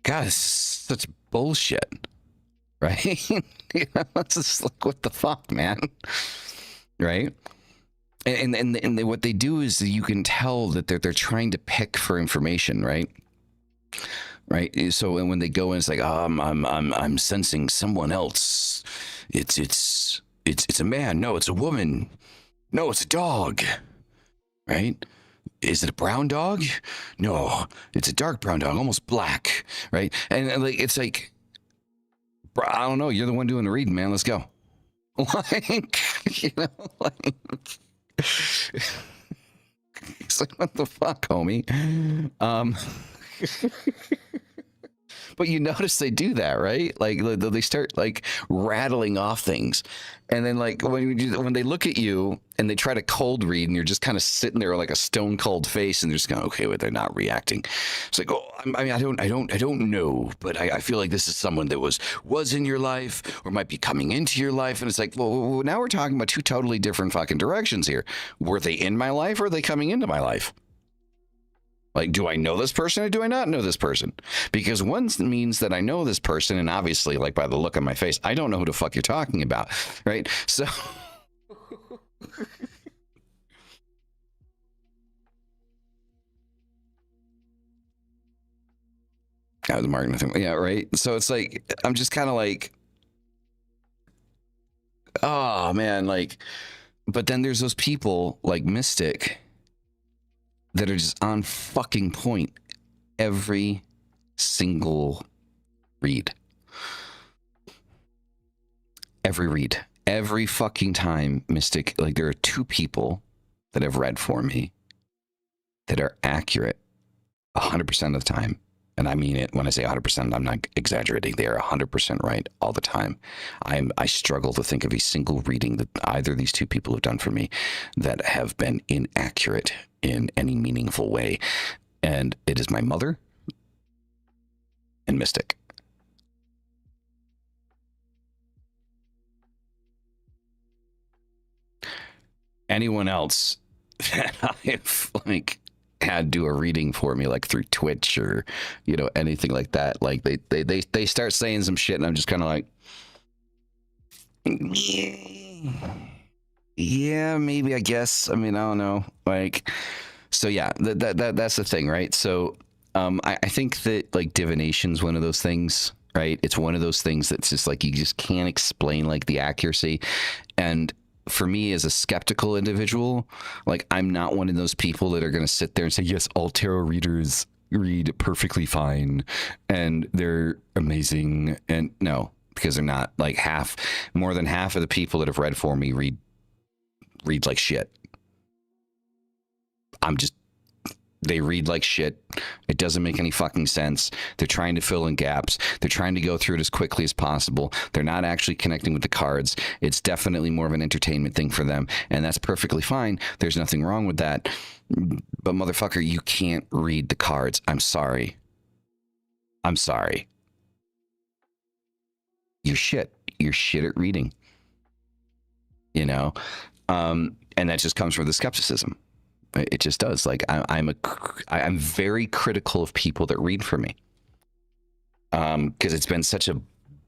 God, it's such bullshit, right? You know, it's just like, what the fuck, man, right? And what they do is you can tell that they're trying to pick for information, right? Right. So when they go in, it's like, oh, I'm sensing someone else. It's a man. No, it's a woman. No, it's a dog. Right. Is it a brown dog? No, it's a dark brown dog, almost black, right? And like it's like, bro, I don't know. You're the one doing the reading, man. Let's go. Like, you know, like it's like, what the fuck, homie? But you notice they do that, right? Like they start like rattling off things, and then like when they look at you and they try to cold read, and you're just kind of sitting there like a stone cold face, and they're just going, okay, but they're not reacting. It's like, oh, I mean, I don't know, but I feel like this is someone that was in your life or might be coming into your life, and it's like, well, now we're talking about two totally different fucking directions here. Were they in my life or are they coming into my life? Like, do I know this person or do I not know this person? Because one means that I know this person, and obviously, like by the look on my face, I don't know who the fuck you're talking about, right? So, the marketing thing, yeah, right. So it's like I'm just kind of like, oh man, like, but then there's those people like Mystic that are just on fucking point every single read. Every fucking time, Mystic, like there are two people that have read for me that are accurate 100% of the time. And I mean it when I say 100%, I'm not exaggerating. They are 100% right all the time. I struggle to think of a single reading that either of these two people have done for me that have been inaccurate in any meaningful way. And it is my mother and Mystic. Anyone else that I've like had do a reading for me, like through Twitch or, you know, anything like that, like they start saying some shit and I'm just kind of like, yeah, maybe, I guess. I mean, I don't know. Like, so yeah, that's the thing, right? So I think that like divination's one of those things, right? It's one of those things that's just like you just can't explain like the accuracy. And for me as a skeptical individual, like I'm not one of those people that are going to sit there and say, yes, all tarot readers read perfectly fine and they're amazing. And no, because they're not. Like more than half of the people that have read for me read like shit. They read like shit. It doesn't make any fucking sense. They're trying to fill in gaps. They're trying to go through it as quickly as possible. They're not actually connecting with the cards. It's definitely more of an entertainment thing for them. And that's perfectly fine. There's nothing wrong with that. But motherfucker, you can't read the cards. I'm sorry. You're shit. You're shit at reading. You know? And that just comes from the skepticism. It just does. Like I'm very critical of people that read for me, because it's been such a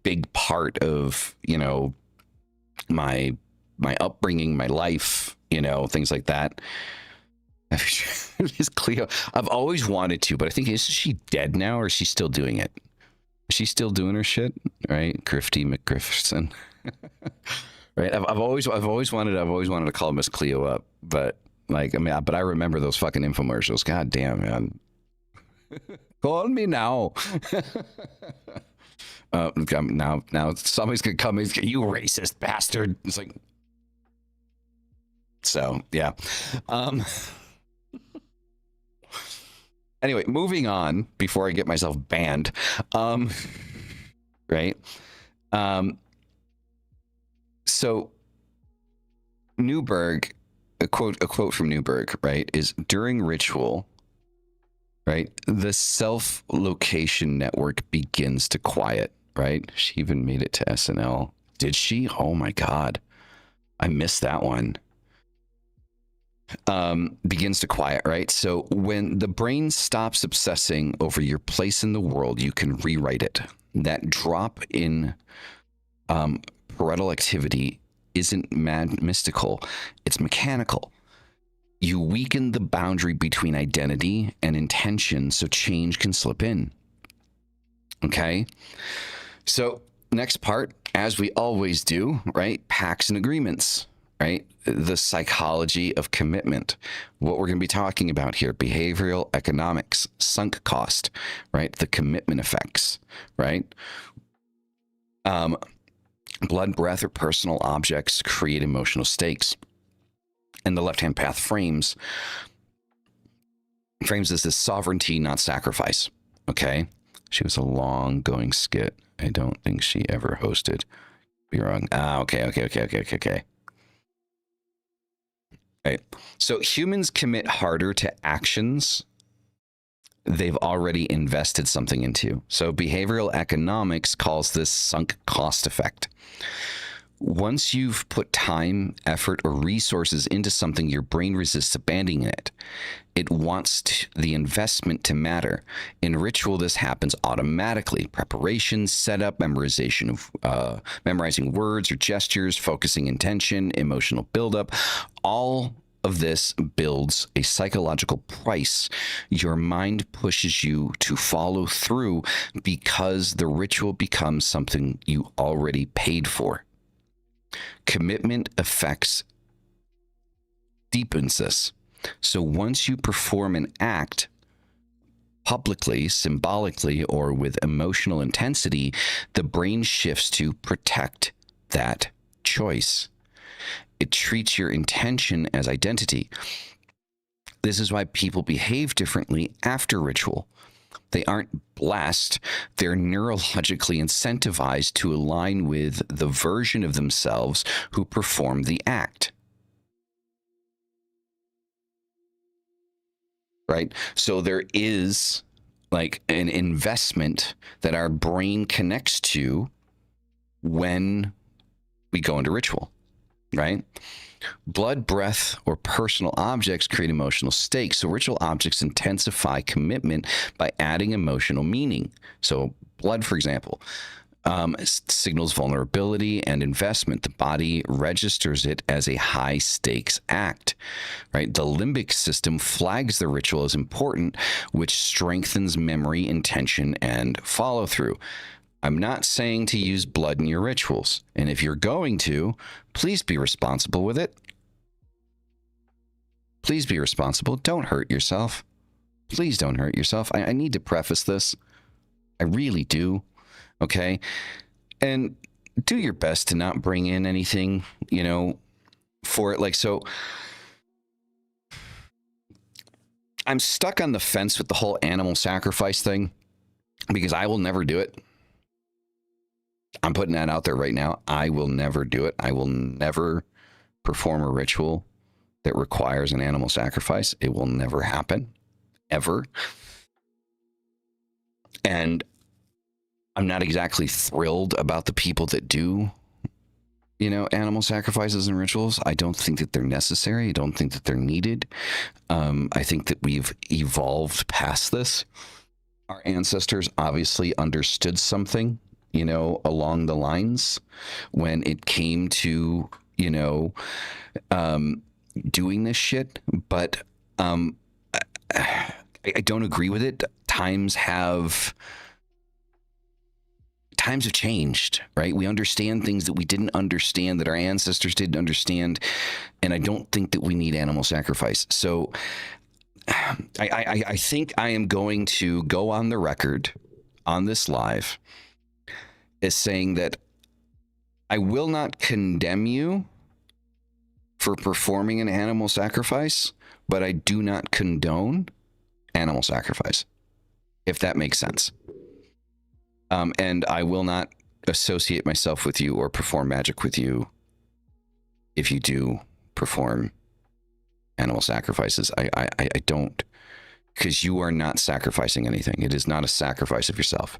big part of, you know, my upbringing, my life, you know, things like that. Is Cleo? I've always wanted to, but I think, is she dead now or is she still doing it? Is she still doing her shit? Right, Grifty McGriffson. Right. I've always wanted to call Miss Cleo up, but. Like, I mean, but I remember those fucking infomercials. God damn, man. Call me now. Now somebody's gonna come and you racist bastard. It's like, so yeah. Anyway, moving on before I get myself banned. Right. So Newberg. A quote from Newberg, right, is during ritual, right, the self-location network begins to quiet, right? She even made it to SNL. Did she? Oh my God. I missed that one. Begins to quiet, right? So when the brain stops obsessing over your place in the world, you can rewrite it. That drop in parental activity isn't mystical, it's mechanical. You weaken the boundary between identity and intention so change can slip in. Okay? So next part, as we always do, right? Pacts and agreements. right? The psychology of commitment. What we're going to be talking about here, behavioral economics, sunk cost, right? The commitment effects, right? Blood, breath, or personal objects create emotional stakes. And the left-hand path frames this as sovereignty, not sacrifice. Okay? She was a long-going skit. I don't think she ever hosted. Be wrong. Okay. Right. So humans commit harder to actions they've already invested something into. So behavioral economics calls this sunk cost effect. Once you've put time, effort, or resources into something, your brain resists abandoning it. It wants the investment to matter. In ritual, this happens automatically. Preparation, setup, memorization of memorizing words or gestures, focusing intention, emotional buildup, all of this builds a psychological price. Your mind pushes you to follow through because the ritual becomes something you already paid for. Commitment affects deepens this. So once you perform an act publicly, symbolically, or with emotional intensity, the brain shifts to protect that choice. It treats your intention as identity. This is why people behave differently after ritual. They aren't blessed. They're neurologically incentivized to align with the version of themselves who performed the act. Right? So there is like an investment that our brain connects to when we go into ritual, right? Blood, breath, or personal objects create emotional stakes. So ritual objects intensify commitment by adding emotional meaning. So blood, for example, signals vulnerability and investment. The body registers it as a high stakes act, right? The limbic system flags the ritual as important, which strengthens memory, intention, and follow through. I'm not saying to use blood in your rituals. And if you're going to, please be responsible with it. Please be responsible. Don't hurt yourself. Please don't hurt yourself. I need to preface this. I really do. Okay? And do your best to not bring in anything, for it. Like, so I'm stuck on the fence with the whole animal sacrifice thing because I will never do it. I'm putting that out there right now. I will never do it. I will never perform a ritual that requires an animal sacrifice. It will never happen, ever. And I'm not exactly thrilled about the people that do, animal sacrifices and rituals. I don't think that they're necessary. I don't think that they're needed. I think that we've evolved past this. Our ancestors obviously understood something, along the lines when it came to, doing this shit. But I don't agree with it. Times have changed, right? We understand things that we didn't understand, that our ancestors didn't understand. And I don't think that we need animal sacrifice. So I think I am going to go on the record on this live as saying that I will not condemn you for performing an animal sacrifice, but I do not condone animal sacrifice, if that makes sense. And I will not associate myself with you or perform magic with you if you do perform animal sacrifices. I don't, because you are not sacrificing anything. It is not a sacrifice of yourself.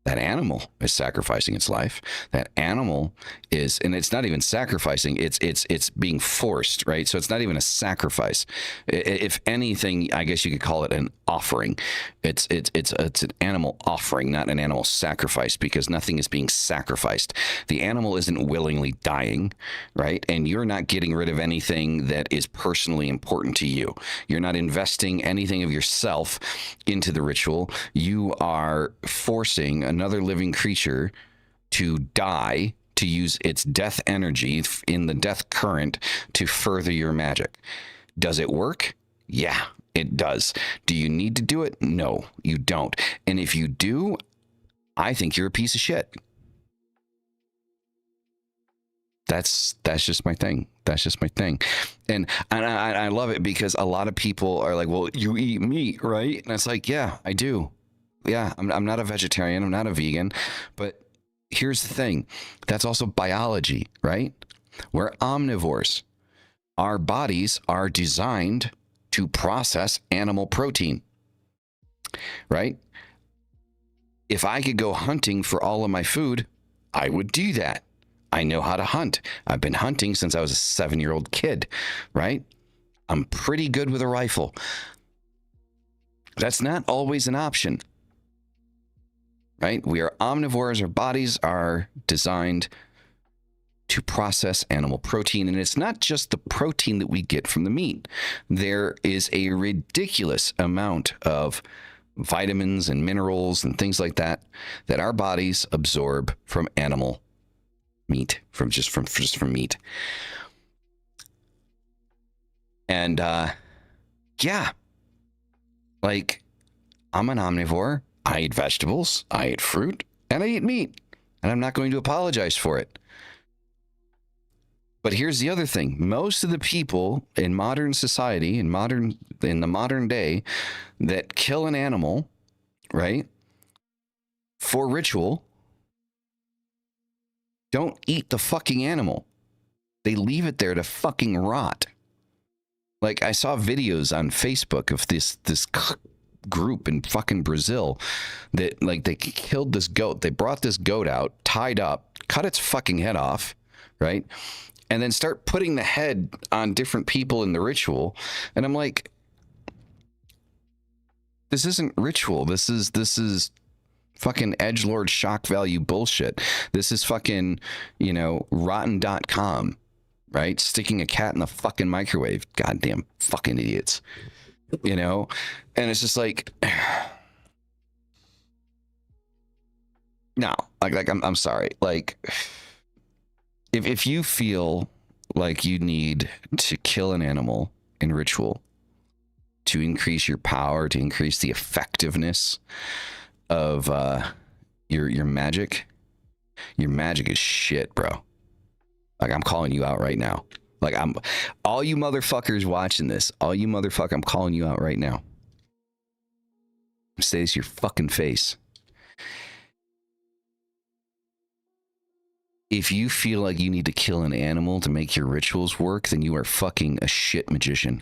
That animal is sacrificing its life. That animal is, and it's not even sacrificing, it's being forced, right? So it's not even a sacrifice. If anything, I guess you could call it an offering. It's an animal offering, not an animal sacrifice, because nothing is being sacrificed. The animal isn't willingly dying, right? And you're not getting rid of anything that is personally important to you. You're not investing anything of yourself into the ritual. You are forcing another living creature to die to use its death energy in the death current to further your magic. Does it work? Yeah, it does. Do you need to do it? No, you don't. And if you do, I think you're a piece of shit. That's just my thing. That's just my thing. And I love it because a lot of people are like, well, you eat meat, right? And it's like, yeah, I do. Yeah, I'm not a vegetarian. I'm not a vegan. But here's the thing. That's also biology, right? We're omnivores. Our bodies are designed to process animal protein, right? If I could go hunting for all of my food, I would do that. I know how to hunt. I've been hunting since I was a 7-year-old kid, right? I'm pretty good with a rifle. That's not always an option, right? We are omnivores. Our bodies are designed to process animal protein. And it's not just the protein that we get from the meat. There is a ridiculous amount of vitamins and minerals and things like that that our bodies absorb from animal meat, from meat. And yeah, like, I'm an omnivore. I eat vegetables, I eat fruit, and I eat meat, and I'm not going to apologize for it. But here's the other thing. Most of the people in modern society, in the modern day, that kill an animal, right, for ritual, don't eat the fucking animal. They leave it there to fucking rot. Like, I saw videos on Facebook of this group in fucking Brazil that, like, they killed this goat. They brought this goat out, tied up, cut its fucking head off, right? And then start putting the head on different people in the ritual. And I'm like, this isn't ritual. This is fucking edgelord shock value bullshit. This is fucking, rotten.com, right? Sticking a cat in the fucking microwave. Goddamn fucking idiots. And it's just like, no, like I'm sorry. Like, if you feel like you need to kill an animal in ritual to increase your power, to increase the effectiveness of your magic is shit, bro. Like, I'm calling you out right now. Like, all you motherfuckers watching this, I'm calling you out right now. Say this to your fucking face. If you feel like you need to kill an animal to make your rituals work, then you are fucking a shit magician.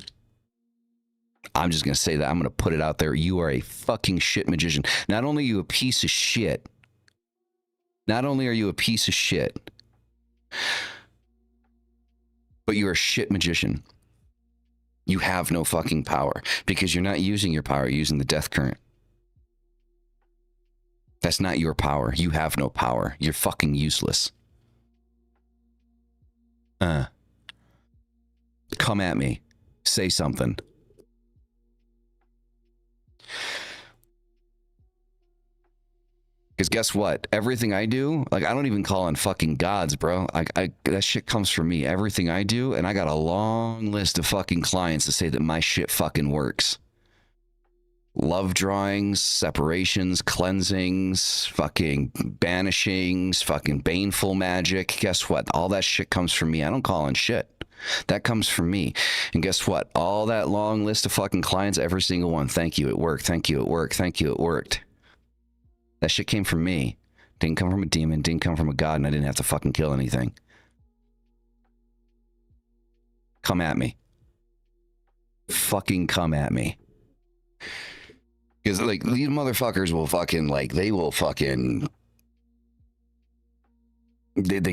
I'm just going to say that. I'm going to put it out there. You are a fucking shit magician. Not only are you a piece of shit, but you're a shit magician. You have no fucking power because you're not using your power, you're using the death current. That's not your power. You have no power. You're fucking useless. Come at me. Say something. Because guess what? Everything I do, like, I don't even call on fucking gods, bro. That shit comes from me. Everything I do, and I got a long list of fucking clients to say that my shit fucking works. Love drawings, separations, cleansings, fucking banishings, fucking baneful magic. Guess what? All that shit comes from me. I don't call on shit. That comes from me. And guess what? All that long list of fucking clients, every single one, thank you, it worked. Thank you, it worked. Thank you, it worked. That shit came from me. Didn't come from a demon, didn't come from a god, and I didn't have to fucking kill anything. Come at me. Fucking come at me. Because, like, these motherfuckers will fucking, like, they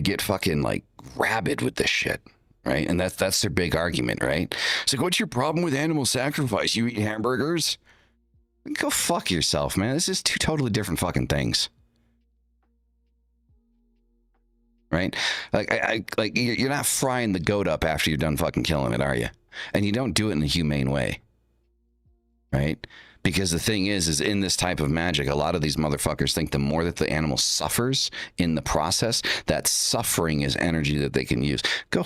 get fucking, like, rabid with this shit, right? And that's their big argument, right? It's like, what's your problem with animal sacrifice? You eat hamburgers? Go fuck yourself, man. This is two totally different fucking things. Right? Like, you're not frying the goat up after you're done fucking killing it, are you? And you don't do it in a humane way. Right? Because the thing is in this type of magic, a lot of these motherfuckers think the more that the animal suffers in the process, that suffering is energy that they can use. Go,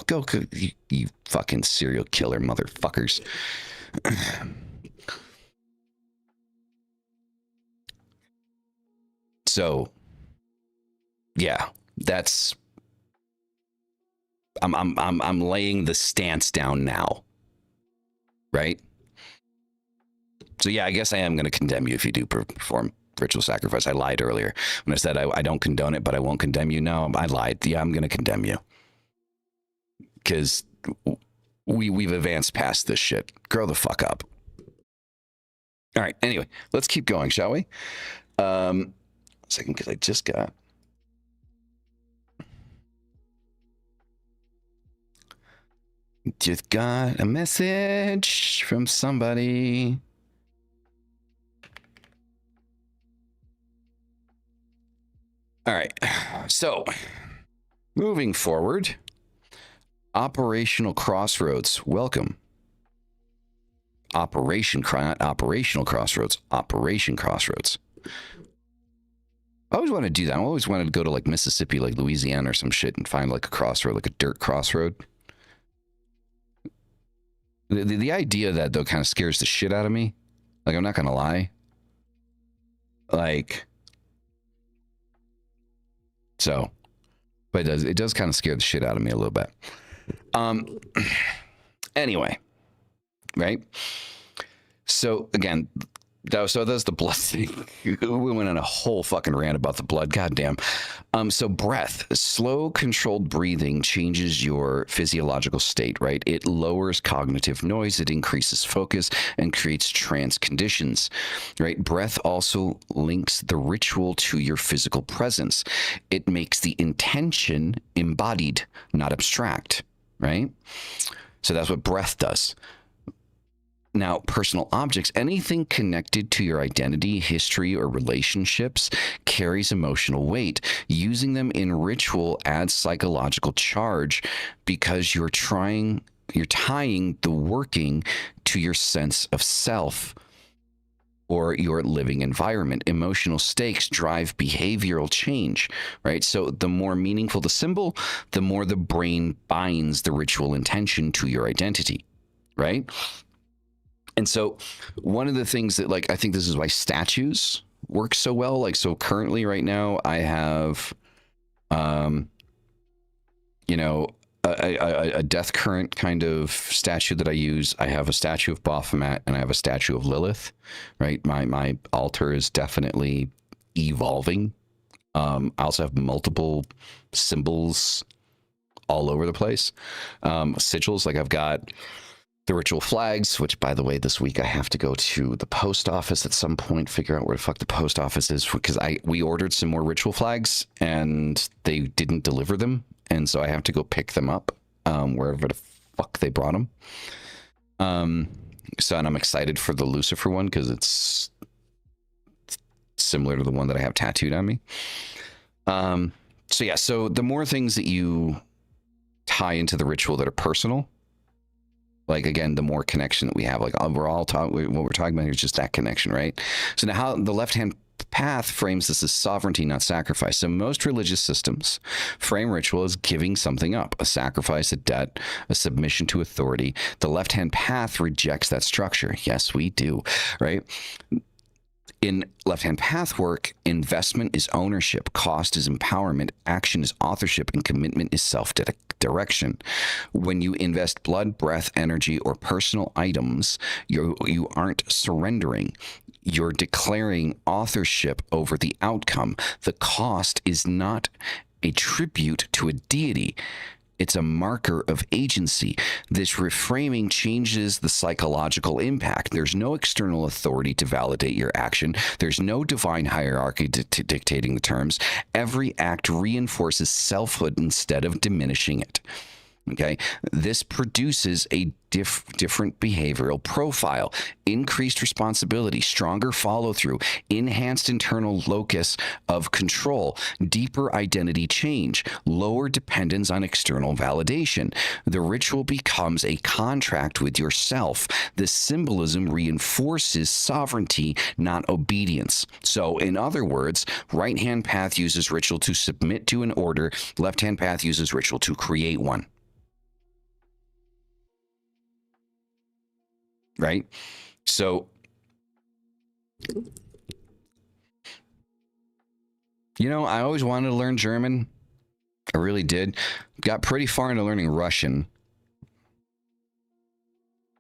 you fucking serial killer motherfuckers. So, yeah, that's. I'm laying the stance down now, right? So yeah, I guess I am going to condemn you if you do perform ritual sacrifice. I lied earlier when I said I don't condone it, but I won't condemn you. No, I lied. Yeah, I'm going to condemn you because we've advanced past this shit. Grow the fuck up. All right. Anyway, let's keep going, shall we? A second, because I just got a message from somebody. All right, so moving forward, operational crossroads. Welcome. Operational crossroads. Operation crossroads. I always wanted to do that. I always wanted to go to like Mississippi, like Louisiana or some shit and find like a crossroad, like a dirt crossroad. The idea of that though kind of scares the shit out of me. Like, I'm not going to lie. Like, so, but it does kind of scare the shit out of me a little bit. Anyway, right? So again, that's the blood thing. We went on a whole fucking rant about the blood. Goddamn. So breath, slow, controlled breathing changes your physiological state, right? It lowers cognitive noise, it increases focus, and creates trance conditions, right? Breath also links the ritual to your physical presence. It makes the intention embodied, not abstract, right? So that's what breath does. Now, personal objects, anything connected to your identity, history, or relationships carries emotional weight. Using them in ritual adds psychological charge because you're tying the working to your sense of self or your living environment. Emotional stakes drive behavioral change, right? So the more meaningful the symbol, the more the brain binds the ritual intention to your identity, right? And so one of the things that, like, I think this is why statues work so well. Like, so currently right now I have, a death current kind of statue that I use. I have a statue of Baphomet and I have a statue of Lilith, right? My altar is definitely evolving. I also have multiple symbols all over the place. Sigils, like I've got the ritual flags, which, by the way, this week I have to go to the post office at some point, figure out where the fuck the post office is, because we ordered some more ritual flags and they didn't deliver them, and so I have to go pick them up wherever the fuck they brought them. And I'm excited for the Lucifer one because it's similar to the one that I have tattooed on me. So the more things that you tie into the ritual that are personal, like, again, the more connection that we have. Like, what we're talking about here is just that connection, right? So now how the left-hand path frames this as sovereignty, not sacrifice. So most religious systems frame ritual as giving something up, a sacrifice, a debt, a submission to authority. The left-hand path rejects that structure. Yes, we do, right? In left-hand path work, investment is ownership, cost is empowerment, action is authorship, and commitment is self-direction. When you invest blood, breath, energy, or personal items, you aren't surrendering. You're declaring authorship over the outcome. The cost is not a tribute to a deity. It's a marker of agency. This reframing changes the psychological impact. There's no external authority to validate your action. There's no divine hierarchy to dictating the terms. Every act reinforces selfhood instead of diminishing it. Okay. This produces a different behavioral profile, increased responsibility, stronger follow through, enhanced internal locus of control, deeper identity change, lower dependence on external validation. The ritual becomes a contract with yourself. The symbolism reinforces sovereignty, not obedience. So, in other words, right hand path uses ritual to submit to an order, left hand path uses ritual to create one. Right? So, I always wanted to learn German. I really did. Got pretty far into learning Russian.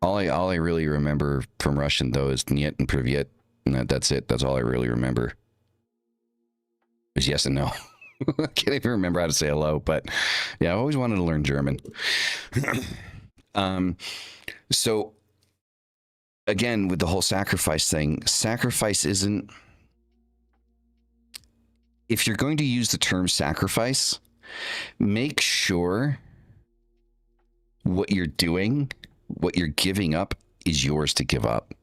All I really remember from Russian, though, is Niet and Privyet. And that's it. That's all I really remember. Is yes and no. I can't even remember how to say hello, but yeah, I always wanted to learn German. So, again, with the whole sacrifice thing, sacrifice isn't... If you're going to use the term sacrifice, make sure what you're doing, what you're giving up, is yours to give up.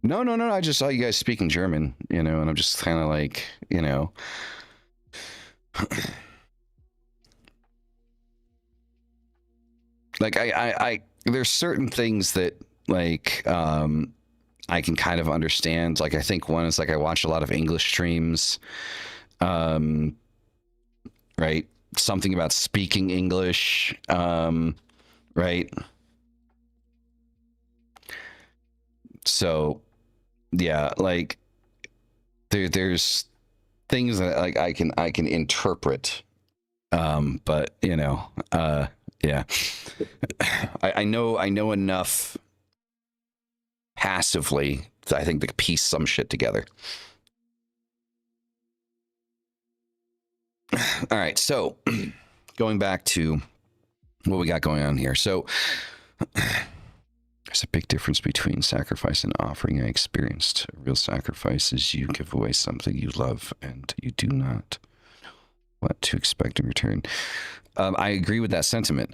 No, I just saw you guys speaking German, and I'm just kind of like, like I there's certain things that like I can kind of understand. Like I think one is like I watch a lot of English streams, right? Something about speaking English, right? So yeah, like there's things that like I can interpret, but yeah, I know enough passively I think to piece some shit together. All right, so going back to what we got going on here. So there's a big difference between sacrifice and offering. I experienced a real sacrifice is you give away something you love and you do not know what to expect in return. I agree with that sentiment.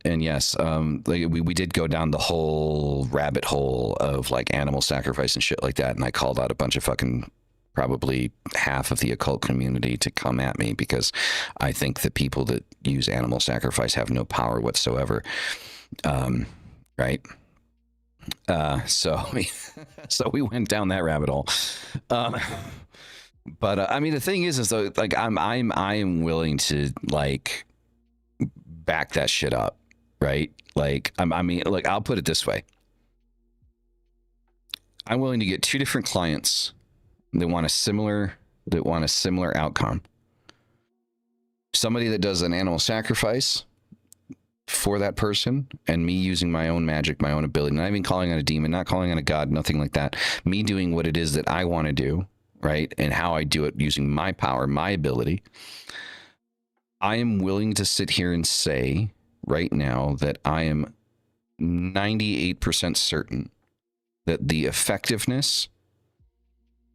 And yes, like we did go down the whole rabbit hole of like animal sacrifice and shit like that. And I called out a bunch of fucking, probably half of the occult community to come at me because I think that people that use animal sacrifice have no power whatsoever. Right. So we went down that rabbit hole. But I mean, the thing is though, like I am willing to like back that shit up, right? Like I mean, like I'll put it this way: I'm willing to get two different clients that want a similar outcome. Somebody that does an animal sacrifice for that person, and me using my own magic, my own ability, not even calling on a demon, not calling on a god, nothing like that. Me doing what it is that I want to do. Right? And how I do it using my power, my ability. I am willing to sit here and say right now that I am 98% certain that the effectiveness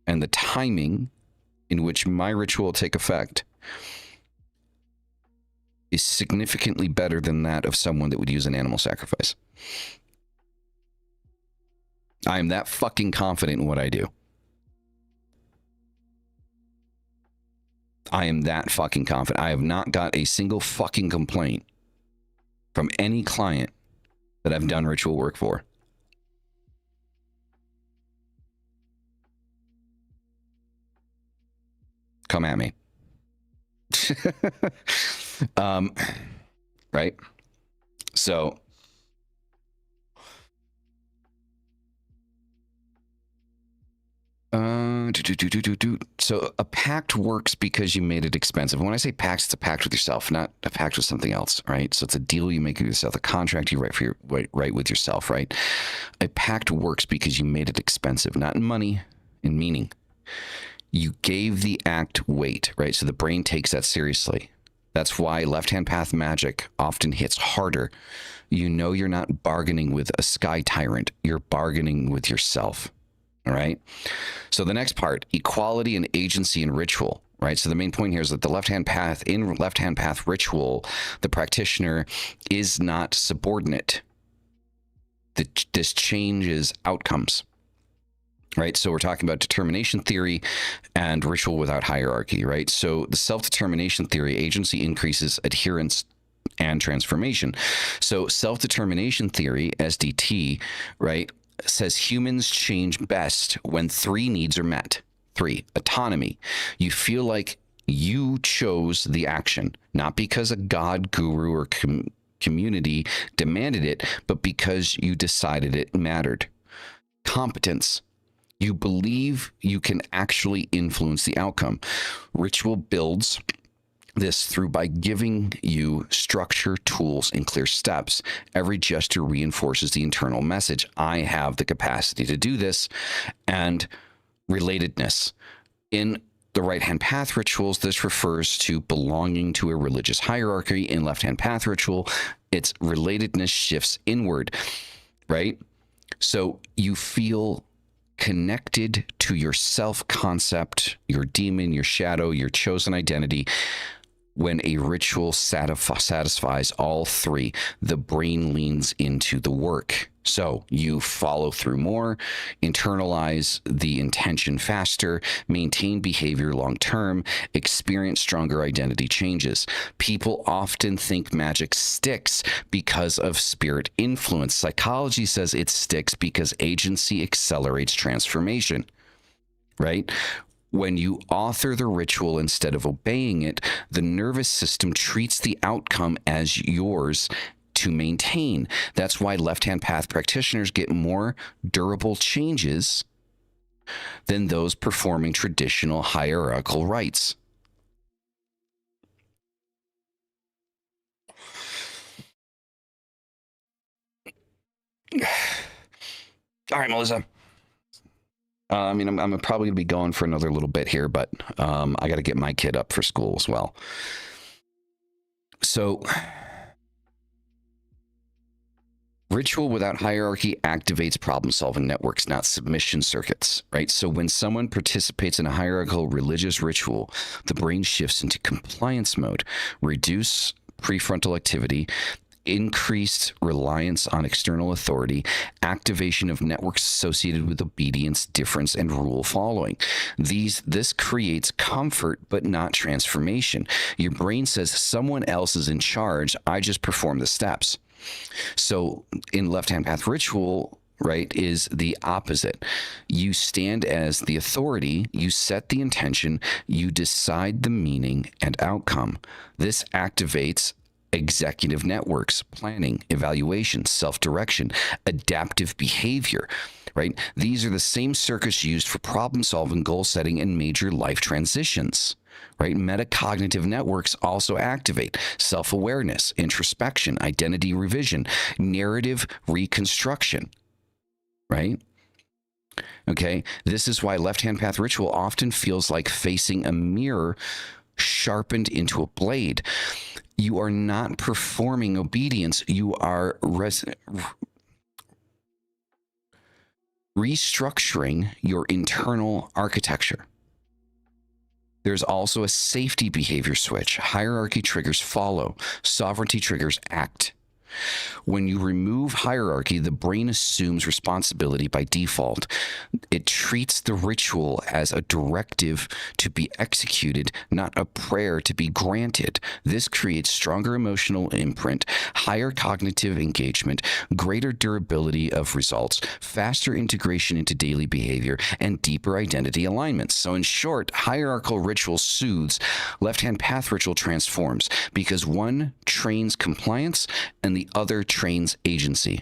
and the timing in which my ritual will take effect is significantly better than that of someone that would use an animal sacrifice. I am that fucking confident in what I do. I am that fucking confident. I have not got a single fucking complaint from any client that I've done ritual work for. Come at me. Right? So so a pact works because you made it expensive. When I say pact, it's a pact with yourself, not a pact with something else, right? So it's a deal you make with yourself, a contract you write with yourself, right? A pact works because you made it expensive, not in money, in meaning. You gave the act weight, right? So the brain takes that seriously. That's why left-hand path magic often hits harder. You know you're not bargaining with a sky tyrant. You're bargaining with yourself. All right. So the next part, equality and agency in ritual. right? So the main point here is that the left-hand path, in left-hand path ritual, the practitioner is not subordinate. This changes outcomes, right? So we're talking about determination theory and ritual without hierarchy, right? So the self-determination theory, agency increases adherence and transformation. So self-determination theory, SDT, right, says humans change best when 3 needs are met. 3, autonomy. You feel like you chose the action, not because a god, guru, or community demanded it, but because you decided it mattered. Competence. You believe you can actually influence the outcome. Ritual builds this through by giving you structure, tools, and clear steps. Every gesture reinforces the internal message. I have the capacity to do this. And relatedness. In the right-hand path rituals, this refers to belonging to a religious hierarchy. In left-hand path ritual, its relatedness shifts inward, right? So you feel connected to your self-concept, your demon, your shadow, your chosen identity. When a ritual satisfies all 3, the brain leans into the work. So you follow through more, internalize the intention faster, maintain behavior long term, experience stronger identity changes. People often think magic sticks because of spirit influence. Psychology says it sticks because agency accelerates transformation, right? When you author the ritual instead of obeying it, the nervous system treats the outcome as yours to maintain. That's why left-hand path practitioners get more durable changes than those performing traditional hierarchical rites. All right, Melissa. I mean, I'm probably going to be going for another little bit here, but I got to get my kid up for school as well. So, ritual without hierarchy activates problem-solving networks, not submission circuits, right? So when someone participates in a hierarchical religious ritual, the brain shifts into compliance mode, reduce prefrontal activity, increased reliance on external authority, activation of networks associated with obedience, difference, and rule following. This creates comfort, but not transformation. Your brain says someone else is in charge. I just perform the steps. So in left-hand path ritual, right, is the opposite. You stand as the authority, you set the intention, you decide the meaning and outcome. This activates executive networks, planning, evaluation, self-direction, adaptive behavior, right? These are the same circuits used for problem solving, goal setting, and major life transitions, right? Metacognitive networks also activate self-awareness, introspection, identity revision, narrative reconstruction, right? Okay, this is why left-hand path ritual often feels like facing a mirror sharpened into a blade. You are not performing obedience. You are restructuring your internal architecture. There's also a safety behavior switch. Hierarchy triggers follow. Sovereignty triggers act. When you remove hierarchy, the brain assumes responsibility by default. It treats the ritual as a directive to be executed, not a prayer to be granted. This creates stronger emotional imprint, higher cognitive engagement, greater durability of results, faster integration into daily behavior, and deeper identity alignments. So in short, hierarchical ritual soothes, left-hand path ritual transforms, because one trains compliance and the other trains agency.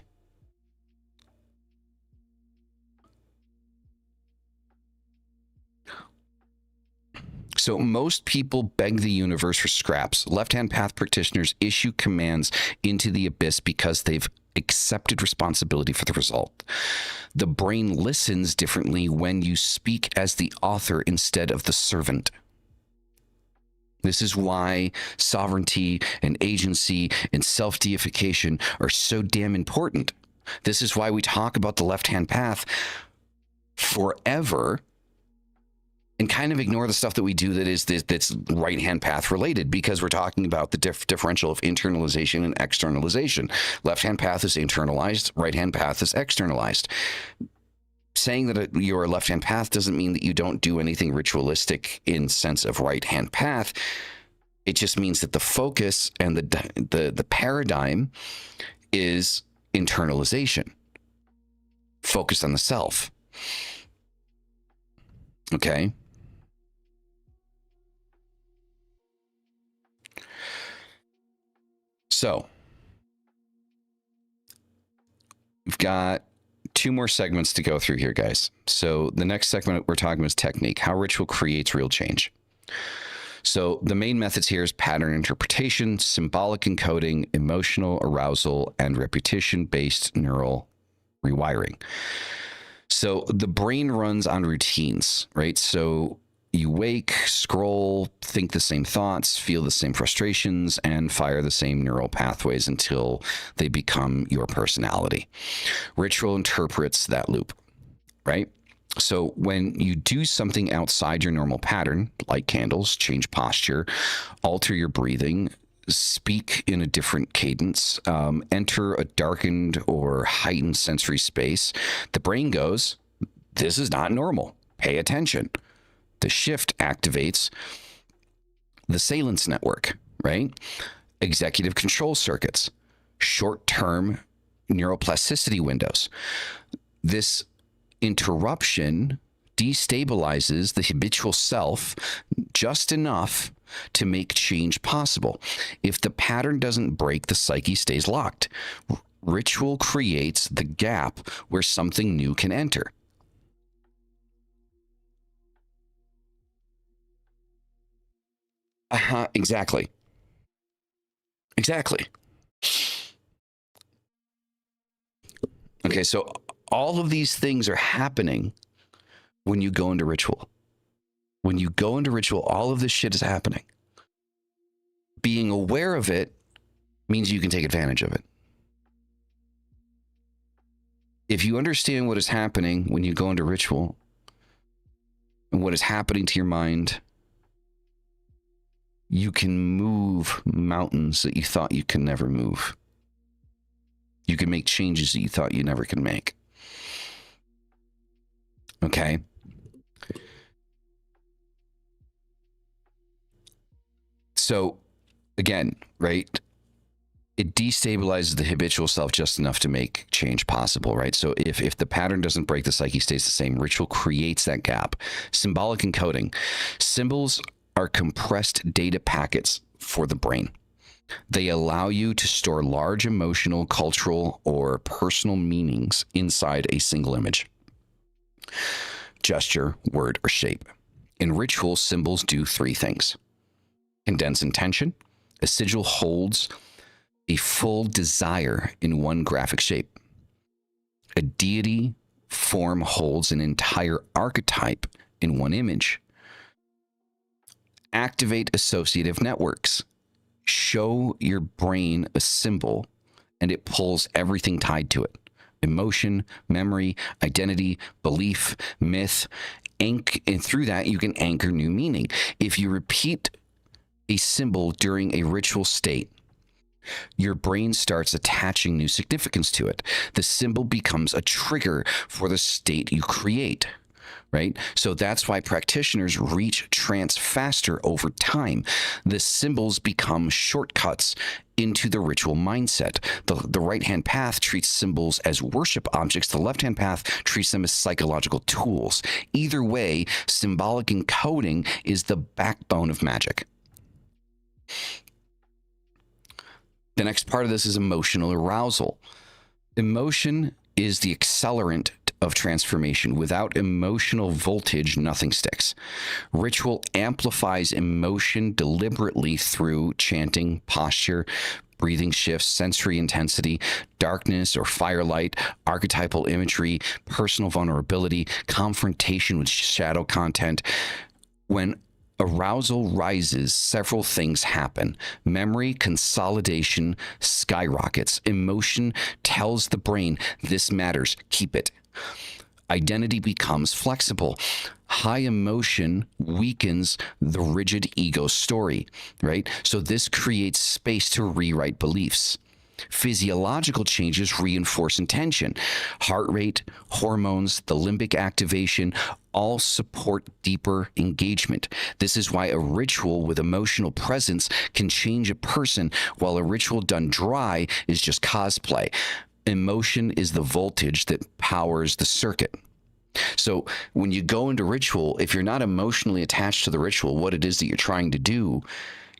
So most people beg the universe for scraps. Left-hand path practitioners issue commands into the abyss because they've accepted responsibility for the result. The brain listens differently when you speak as the author instead of the servant. This is why sovereignty and agency and self-deification are so damn important. This is why we talk about the left-hand path forever, and kind of ignore the stuff that we do that's right hand path related, because we're talking about the differential of internalization and externalization. Left hand path is internalized, right hand path is externalized. Saying that you're a left hand path doesn't mean that you don't do anything ritualistic in sense of right hand path. It just means that the focus and the paradigm is internalization, focused on the self. Okay. So we've got 2 more segments to go through here, guys. So the next segment we're talking about is technique, how ritual creates real change. So the main methods here is pattern interpretation, symbolic encoding, emotional arousal, and repetition-based neural rewiring. So the brain runs on routines, right? So you wake, scroll, think the same thoughts, feel the same frustrations, and fire the same neural pathways until they become your personality. Ritual interprets that loop, right? So when you do something outside your normal pattern, light candles, change posture, alter your breathing, speak in a different cadence, enter a darkened or heightened sensory space, the brain goes, this is not normal. Pay attention. The shift activates the salience network, right? Executive control circuits, short-term neuroplasticity windows. This interruption destabilizes the habitual self just enough to make change possible. If the pattern doesn't break, the psyche stays locked. Ritual creates the gap where something new can enter. Exactly. Exactly. Okay, so all of these things are happening when you go into ritual. When you go into ritual, all of this shit is happening. Being aware of it means you can take advantage of it. If you understand what is happening when you go into ritual and what is happening to your mind, you can move mountains that you thought you could never move. You can make changes that you thought you never could make. Okay? So, again, right? It destabilizes the habitual self just enough to make change possible, right? So if the pattern doesn't break, the psyche stays the same. Ritual creates that gap. Symbolic encoding. Symbols are compressed data packets for the brain. They allow you to store large emotional, cultural, or personal meanings inside a single image, gesture, word, or shape. In ritual, symbols do 3 things. Condense intention. A sigil holds a full desire in one graphic shape. A deity form holds an entire archetype in one image. Activate associative networks. Show your brain a symbol and it pulls everything tied to it. Emotion, memory, identity, belief, myth, and through that you can anchor new meaning. If you repeat a symbol during a ritual state, your brain starts attaching new significance to it. The symbol becomes a trigger for the state you create, right? So that's why practitioners reach trance faster over time. The symbols become shortcuts into the ritual mindset. The right-hand path treats symbols as worship objects. The left-hand path treats them as psychological tools. Either way, symbolic encoding is the backbone of magic. The next part of this is emotional arousal. Emotion is the accelerant of transformation. Without emotional voltage, nothing sticks. Ritual amplifies emotion deliberately through chanting, posture, breathing shifts, sensory intensity, darkness or firelight, archetypal imagery, personal vulnerability, confrontation with shadow content. When arousal rises, several things happen. Memory consolidation skyrockets. Emotion tells the brain, this matters, keep it. Identity becomes flexible. High emotion weakens the rigid ego story, right? So this creates space to rewrite beliefs. Physiological changes reinforce intention. Heart rate, hormones, the limbic activation all support deeper engagement. This is why a ritual with emotional presence can change a person, while a ritual done dry is just cosplay. Emotion is the voltage that powers the circuit. So when you go into ritual, if you're not emotionally attached to the ritual, what it is that you're trying to do,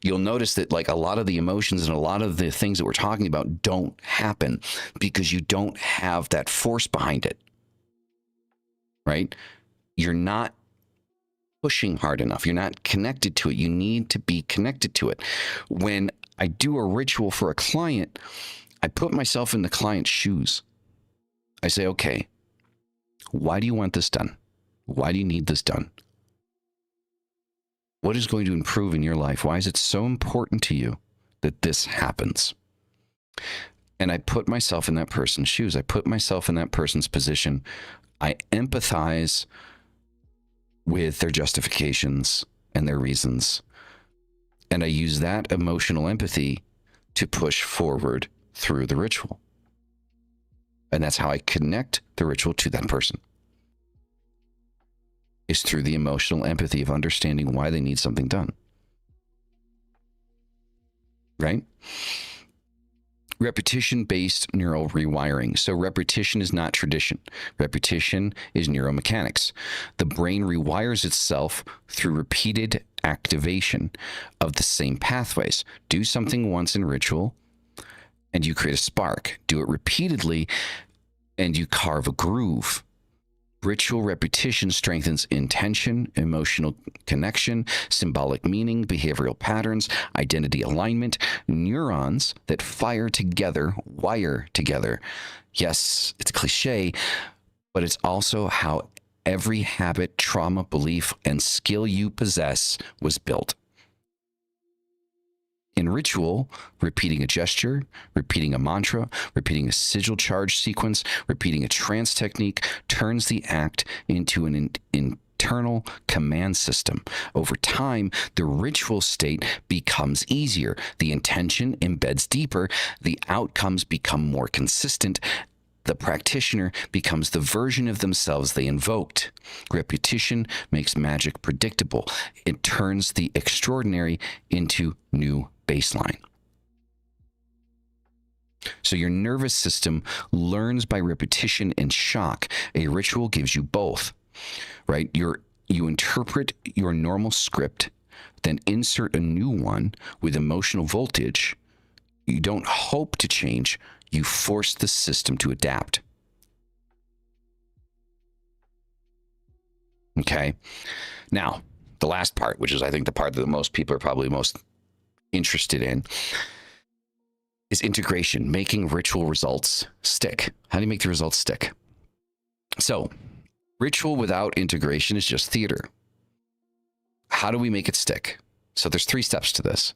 you'll notice that like a lot of the emotions and a lot of the things that we're talking about don't happen because you don't have that force behind it, right? You're not pushing hard enough. You're not connected to it. You need to be connected to it. When I do a ritual for a client, I put myself in the client's shoes. I say, okay, why do you want this done? Why do you need this done? What is going to improve in your life? Why is it so important to you that this happens? And I put myself in that person's shoes. I put myself in that person's position. I empathize with their justifications and their reasons. And I use that emotional empathy to push forward through the ritual. And that's how I connect the ritual to that person, is through the emotional empathy of understanding why they need something done. Right? Repetition-based neural rewiring. So repetition is not tradition. Repetition is neuromechanics. The brain rewires itself through repeated activation of the same pathways. Do something once in ritual, and you create a spark. Do it repeatedly, and you carve a groove. Ritual repetition strengthens intention, emotional connection, symbolic meaning, behavioral patterns, identity alignment. Neurons that fire together wire together. Yes, it's cliche, but it's also how every habit, trauma, belief, and skill you possess was built. In ritual, repeating a gesture, repeating a mantra, repeating a sigil charge sequence, repeating a trance technique turns the act into an internal command system. Over time, the ritual state becomes easier. The intention embeds deeper. The outcomes become more consistent. The practitioner becomes the version of themselves they invoked. Repetition makes magic predictable. It turns the extraordinary into new baseline. So your nervous system learns by repetition and shock. A ritual gives you both, right? You interpret your normal script, then insert a new one with emotional voltage. You don't hope to change. You force the system to adapt. Okay. Now, the last part, which is I think the part that most people are probably most interested in, is integration, making ritual results stick. How do you make the results stick? So, ritual without integration is just theater. How do we make it stick? So there's 3 steps to this.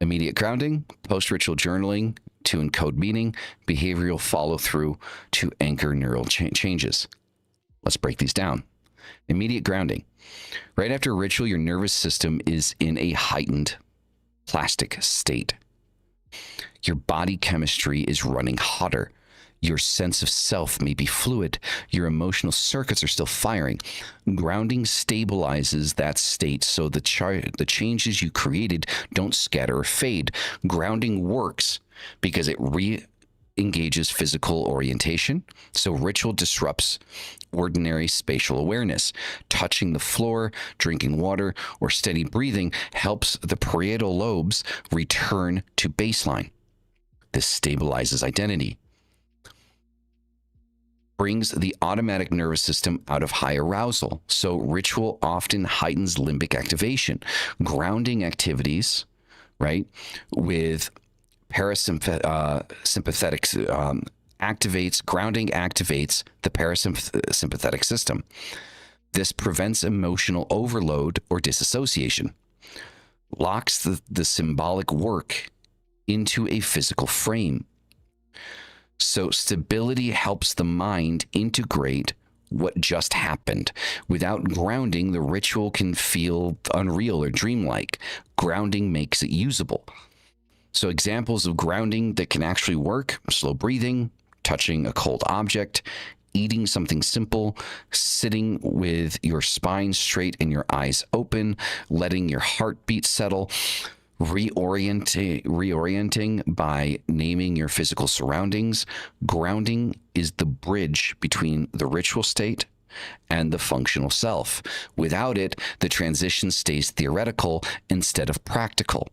Immediate grounding, post-ritual journaling to encode meaning, behavioral follow-through to anchor neural changes. Let's break these down. Immediate grounding. Right after a ritual, your nervous system is in a heightened plastic state. Your body chemistry is running hotter. Your sense of self may be fluid. Your emotional circuits are still firing. Grounding stabilizes that state so the changes you created don't scatter or fade. Grounding works because it re-engages physical orientation. So ritual disrupts ordinary spatial awareness. Touching the floor, drinking water, or steady breathing helps the parietal lobes return to baseline. This stabilizes identity. Brings the automatic nervous system out of high arousal. So ritual often heightens limbic activation. Grounding activities, right, with parasympathetic grounding activates the parasympathetic system. This prevents emotional overload or disassociation. Locks the symbolic work into a physical frame. So stability helps the mind integrate what just happened. Without grounding, the ritual can feel unreal or dreamlike. Grounding makes it usable. So examples of grounding that can actually work: slow breathing, touching a cold object, eating something simple, sitting with your spine straight and your eyes open, letting your heartbeat settle, reorienting by naming your physical surroundings. Grounding is the bridge between the ritual state and the functional self. Without it, the transition stays theoretical instead of practical.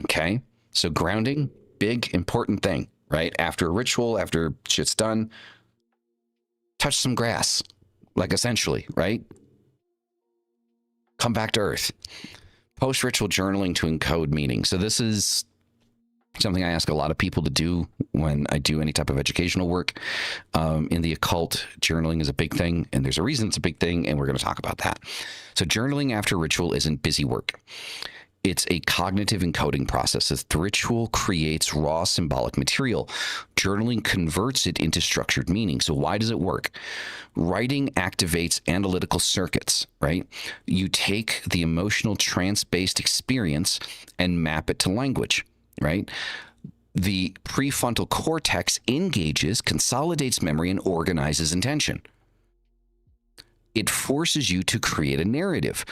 Okay, so grounding, big, important thing, right? After a ritual, after shit's done, touch some grass, like essentially, right? Come back to earth. Post-ritual journaling to encode meaning. So this is something I ask a lot of people to do when I do any type of educational work. In the occult, journaling is a big thing, and there's a reason it's a big thing, and we're going to talk about that. So journaling after ritual isn't busy work. It's a cognitive encoding process. The ritual creates raw symbolic material. Journaling converts it into structured meaning. So why does it work? Writing activates analytical circuits, right? You take the emotional trance-based experience and map it to language, right? The prefrontal cortex engages, consolidates memory, and organizes intention. It forces you to create a narrative,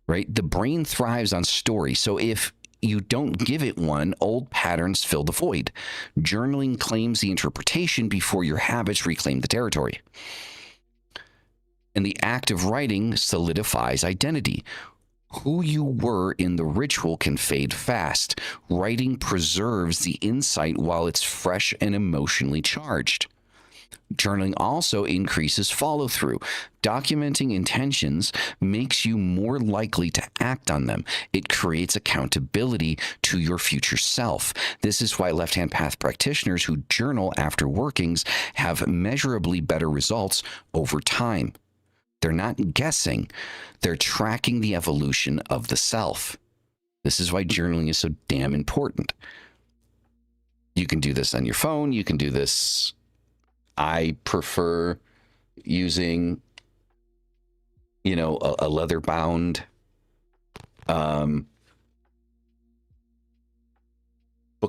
right? The brain thrives on story. So if you don't give it one, old patterns fill the void. Journaling claims the interpretation before your habits reclaim the territory. And the act of writing solidifies identity. Who you were in the ritual can fade fast. Writing preserves the insight while it's fresh and emotionally charged. Journaling also increases follow-through. Documenting intentions makes you more likely to act on them. It creates accountability to your future self. This is why left-hand path practitioners who journal after workings have measurably better results over time. They're not guessing. They're tracking the evolution of the self. This is why journaling is so damn important. You can do this on your phone. You can do this. I prefer using, a leather-bound Book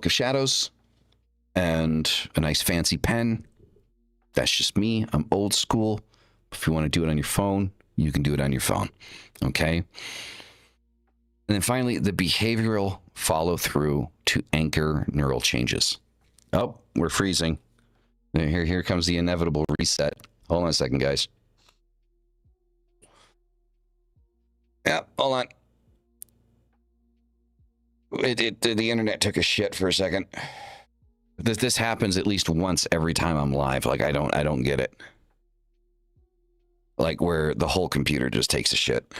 of Shadows and a nice fancy pen. That's just me. I'm old school. If you want to do it on your phone, you can do it on your phone. Okay? And then finally, the behavioral follow-through to anchor neural changes. Oh, we're freezing. Here comes the inevitable reset. Hold on a second, guys. Yeah, hold on. The internet took a shit for a second. This happens at least once every time I'm live. Like I don't get it. Like where the whole computer just takes a shit.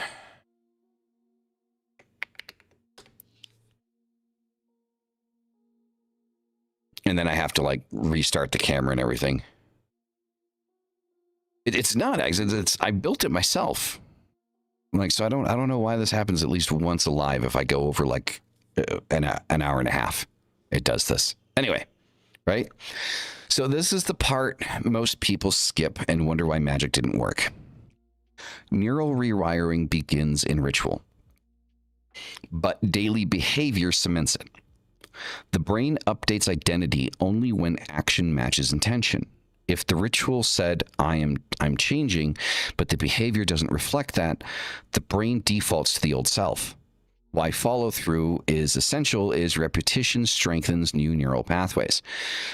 And then I have to like restart the camera and everything. It's not. I built it myself. Like, so I don't know why this happens at least once alive. If I go over like an hour and a half, it does this anyway, right? So this is the part most people skip and wonder why Magick didn't work. Neural rewiring begins in ritual, but daily behavior cements it. The brain updates identity only when action matches intention. If the ritual said, I'm changing, but the behavior doesn't reflect that, the brain defaults to the old self. Why follow-through is essential is repetition strengthens new neural pathways.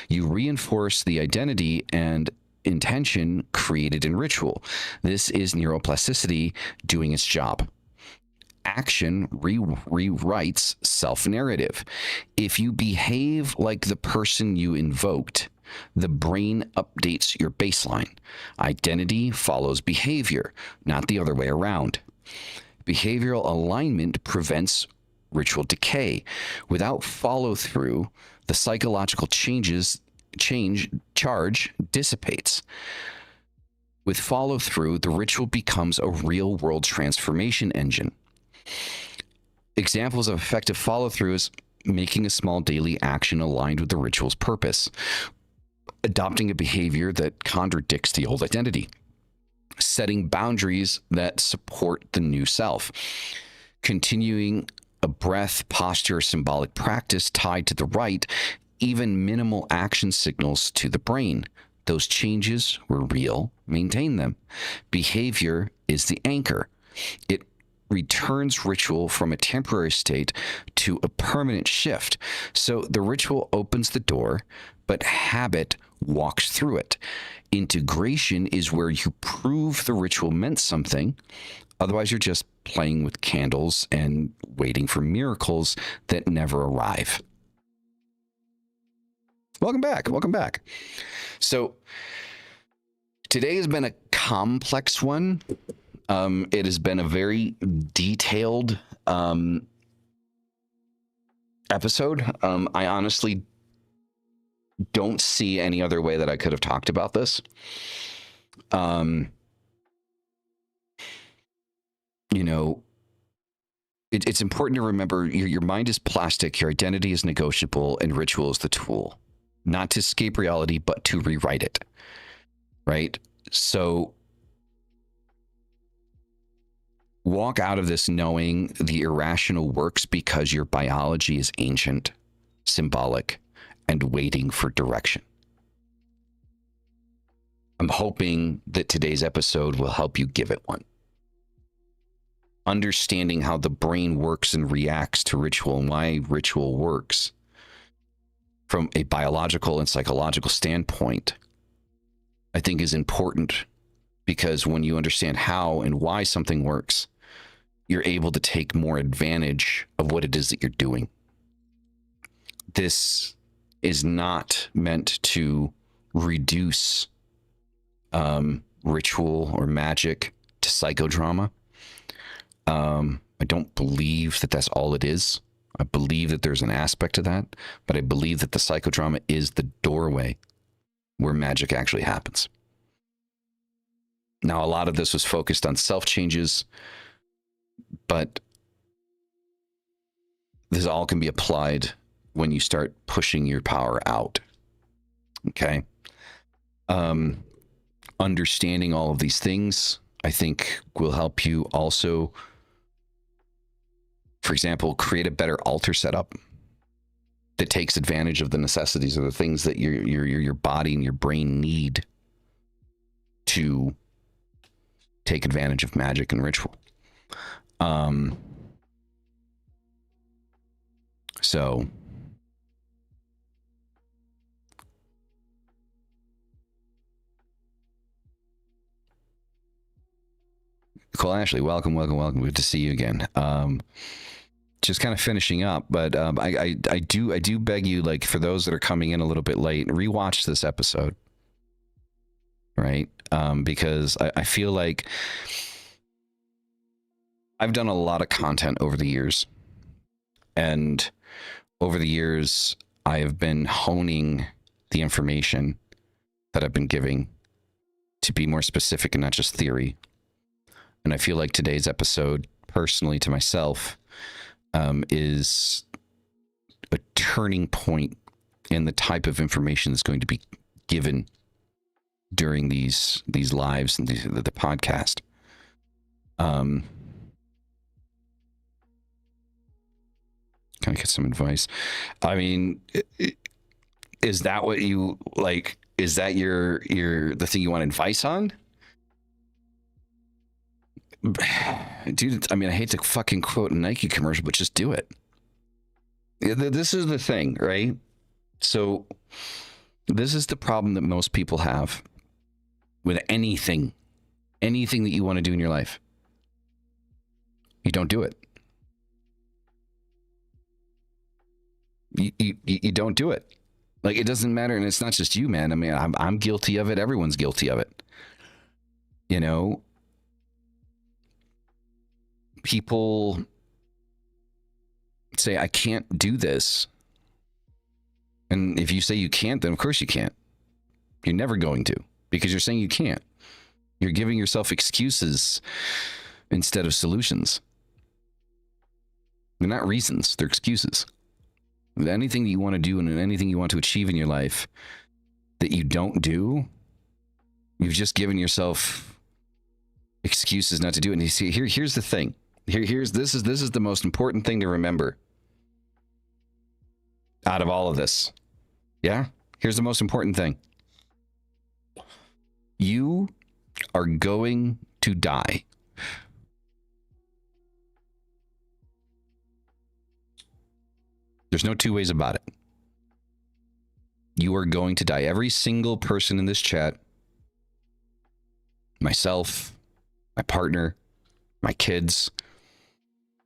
You reinforce the identity and intention created in ritual. This is neuroplasticity doing its job. Action rewrites self-narrative. If you behave like the person you invoked, the brain updates your baseline. Identity follows behavior, not the other way around. Behavioral alignment prevents ritual decay. Without follow-through, the psychological charge dissipates. With follow-through, the ritual becomes a real-world transformation engine. Examples of effective follow-through is making a small daily action aligned with the ritual's purpose. adopting a behavior that contradicts the old identity, setting boundaries that support the new self, continuing a breath, posture, symbolic practice tied to the right, even minimal action signals to the brain. Those changes were real. Maintain them. Behavior is the anchor. It returns ritual from a temporary state to a permanent shift. So the ritual opens the door, but habit walks through it. Integration is where you prove the ritual meant something. Otherwise, you're just playing with candles and waiting for miracles that never arrive. Welcome back. Welcome back. So today has been a complex one. It has been a very detailed episode. I honestly don't see any other way that I could have talked about this. It's important to remember your mind is plastic, your identity is negotiable, and ritual is the tool. Not to escape reality, but to rewrite it. Right? So walk out of this knowing the irrational works because your biology is ancient, symbolic, and waiting for direction. I'm hoping that today's episode will help you give it one. Understanding how the brain works and reacts to ritual and why ritual works from a biological and psychological standpoint, I think is important, because when you understand how and why something works, you're able to take more advantage of what it is that you're doing. This is not meant to reduce ritual or magic to psychodrama. I don't believe that that's all it is. I believe that there's an aspect to that, but I believe that the psychodrama is the doorway where magic actually happens. Now, a lot of this was focused on self changes, but this all can be applied when you start pushing your power out. Okay. Understanding all of these things, I think, will help you also, for example, create a better altar setup that takes advantage of the necessities or the things that your body and your brain need to take advantage of magic and ritual. So Cole Ashley, welcome. Good to see you again. Just kind of finishing up, but I do beg you, like, for those that are coming in a little bit late, rewatch this episode, right? Because I feel like I've done a lot of content over the years, and over the years I have been honing the information that I've been giving to be more specific and not just theory. And I feel like today's episode, personally to myself, is a turning point in the type of information that's going to be given during these lives and the podcast. Kind of get some advice. I mean, is that what you like? Is that the thing you want advice on? Dude, I mean, I hate to fucking quote a Nike commercial, but just do it. This is the thing, right? So this is the problem that most people have with anything that you want to do in your life. You don't do it. You don't do it. Like, it doesn't matter. And it's not just you, man. I mean, I'm guilty of it. Everyone's guilty of it. You know, people say, I can't do this. And if you say you can't, then of course you can't. You're never going to, because you're saying you can't. You're giving yourself excuses instead of solutions. They're not reasons, they're excuses. Anything that you want to do and anything you want to achieve in your life, that you don't do, you've just given yourself excuses not to do it. And you see, here's the thing. This is the most important thing to remember out of all of this. Yeah? Here's the most important thing. You are going to die. There's no two ways about it. You are going to die. Every single person in this chat, myself, my partner, my kids,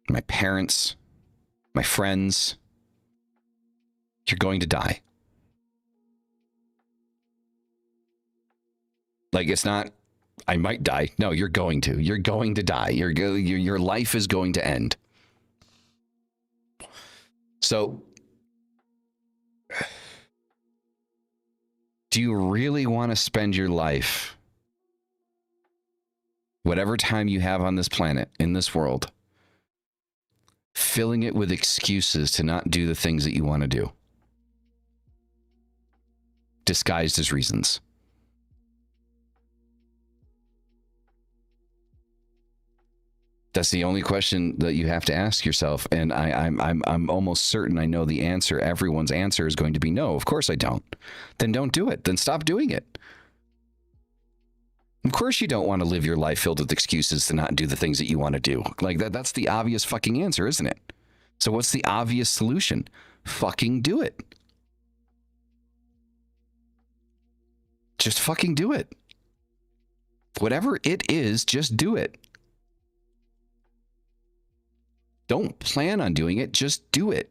my parents, my friends, you're going to die. Like, it's not, I might die. No, you're going to. You're going to die. Your life is going to end. So, do you really want to spend your life, whatever time you have on this planet, in this world, filling it with excuses to not do the things that you want to do, disguised as reasons? That's the only question that you have to ask yourself, and I'm almost certain I know the answer. Everyone's answer is going to be no. Of course I don't. Then don't do it. Then stop doing it. Of course you don't want to live your life filled with excuses to not do the things that you want to do. Like that's the obvious fucking answer, isn't it? So what's the obvious solution? Fucking do it. Just fucking do it. Whatever it is, just do it. Don't plan on doing it, just do it.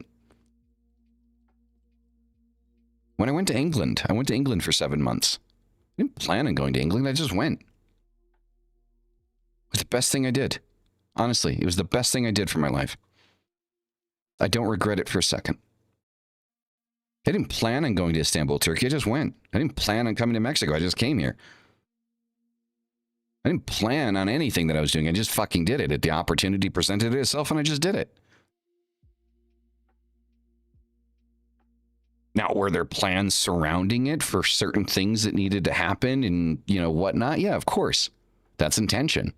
When I went to England for 7 months. I didn't plan on going to England, I just went. It was the best thing I did. Honestly, it was the best thing I did for my life. I don't regret it for a second. I didn't plan on going to Istanbul, Turkey, I just went. I didn't plan on coming to Mexico, I just came here. I didn't plan on anything that I was doing. I just fucking did it. The opportunity presented itself and I just did it. Now, were there plans surrounding it for certain things that needed to happen and, you know, whatnot? Yeah, of course. That's intention,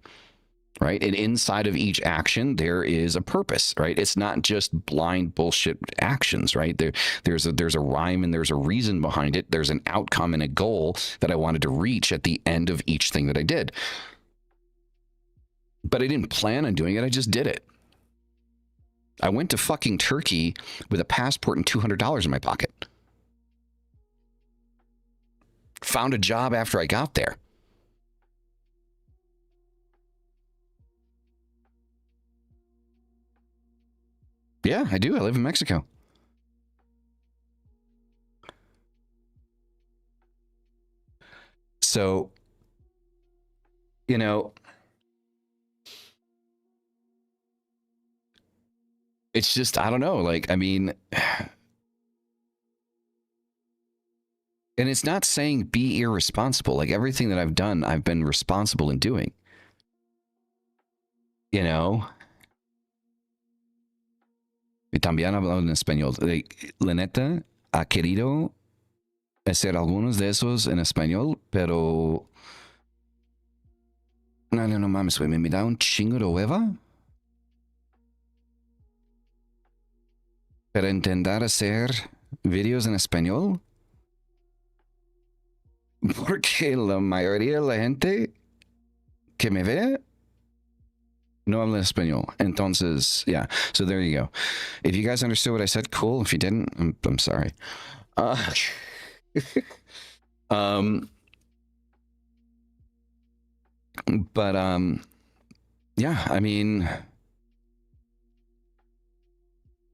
right? And inside of each action, there is a purpose, right? It's not just blind bullshit actions, right? There's a rhyme and there's a reason behind it. There's an outcome and a goal that I wanted to reach at the end of each thing that I did. But I didn't plan on doing it. I just did it. I went to fucking Turkey with a passport and $200 in my pocket. Found a job after I got there. Yeah, I do. I live in Mexico. So, you know, it's just, I don't know. Like, I mean, and it's not saying be irresponsible. Like everything that I've done, I've been responsible in doing. You know? Y también hablado en español. La neta, ha querido hacer algunos de esos en español, pero... No mames, güey. Me da un chingo de hueva. Para intentar hacer videos en español. Porque la mayoría de la gente que me ve no habla español. Entonces, yeah. So there you go. If you guys understood what I said, cool. If you didn't, I'm sorry. But yeah, I mean,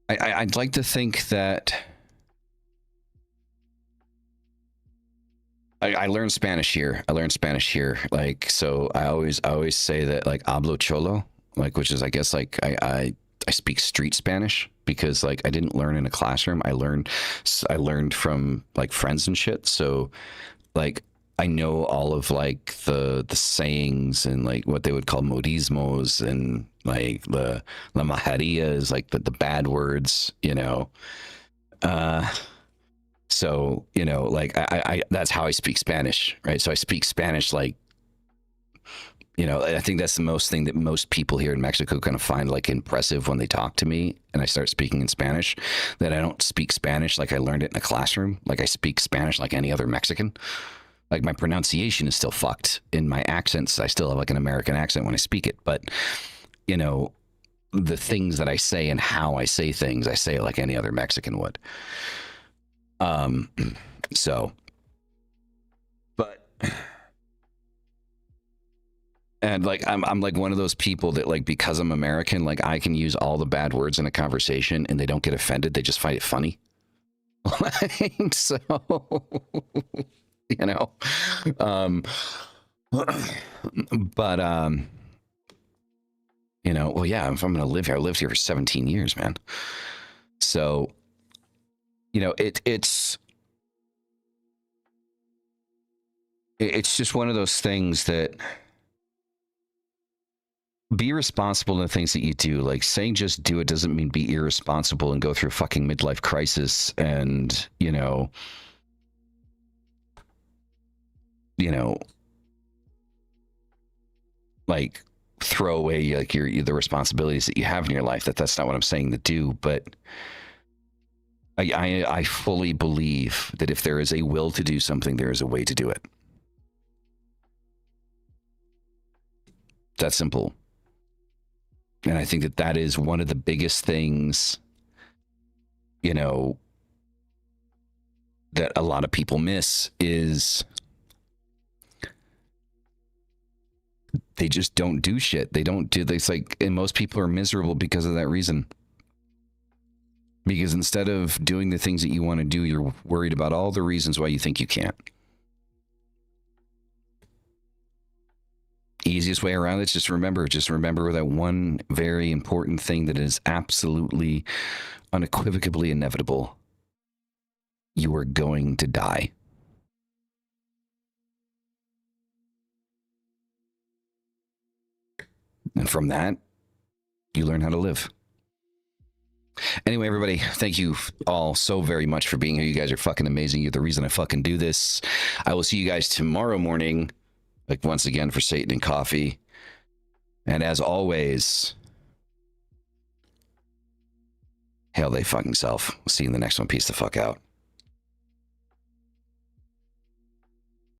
I'd like to think that I learned Spanish here. Like, so I always say that, like, hablo cholo, like, which is, I guess, like, I speak street Spanish because, like, I didn't learn in a classroom. I learned from, like, friends and shit. So, like, I know all of, like, the sayings and, like, what they would call modismos and, like, the la majaria is, like, the bad words, you know. So, you know, like I that's how I speak Spanish, right? So I speak Spanish like, you know, I think that's the most thing that most people here in Mexico kind of find like impressive when they talk to me and I start speaking in Spanish, that I don't speak Spanish like I learned it in a classroom. Like I speak Spanish like any other Mexican. Like my pronunciation is still fucked. In my accents, I still have like an American accent when I speak it. But, you know, the things that I say and how I say things, I say it like any other Mexican would. So, but, and like, I'm like one of those people that like, because I'm American, like I can use all the bad words in a conversation and they don't get offended. They just find it funny. Like, so, you know, but, you know, well, yeah, if I'm going to live here, I lived here for 17 years, man. So, you know, it's just one of those things that be responsible in the things that you do. Like saying just do it doesn't mean be irresponsible and go through fucking midlife crisis and, you know, like throw away like the responsibilities that you have in your life. That's not what I'm saying to do, but I fully believe that if there is a will to do something, there is a way to do it. That's simple. And I think that that is one of the biggest things, you know, that a lot of people miss is they just don't do shit. They don't do this. Like, and most people are miserable because of that reason. Because instead of doing the things that you want to do, you're worried about all the reasons why you think you can't. Easiest way around it, just remember that one very important thing that is absolutely unequivocally inevitable. You are going to die. And from that, you learn how to live. Anyway, everybody, thank you all so very much for being here. You guys are fucking amazing. You're the reason I fucking do this. I will see you guys tomorrow morning, like once again for Satan and Coffee. And as always, hail they fucking self. See you in the next one. Peace the fuck out.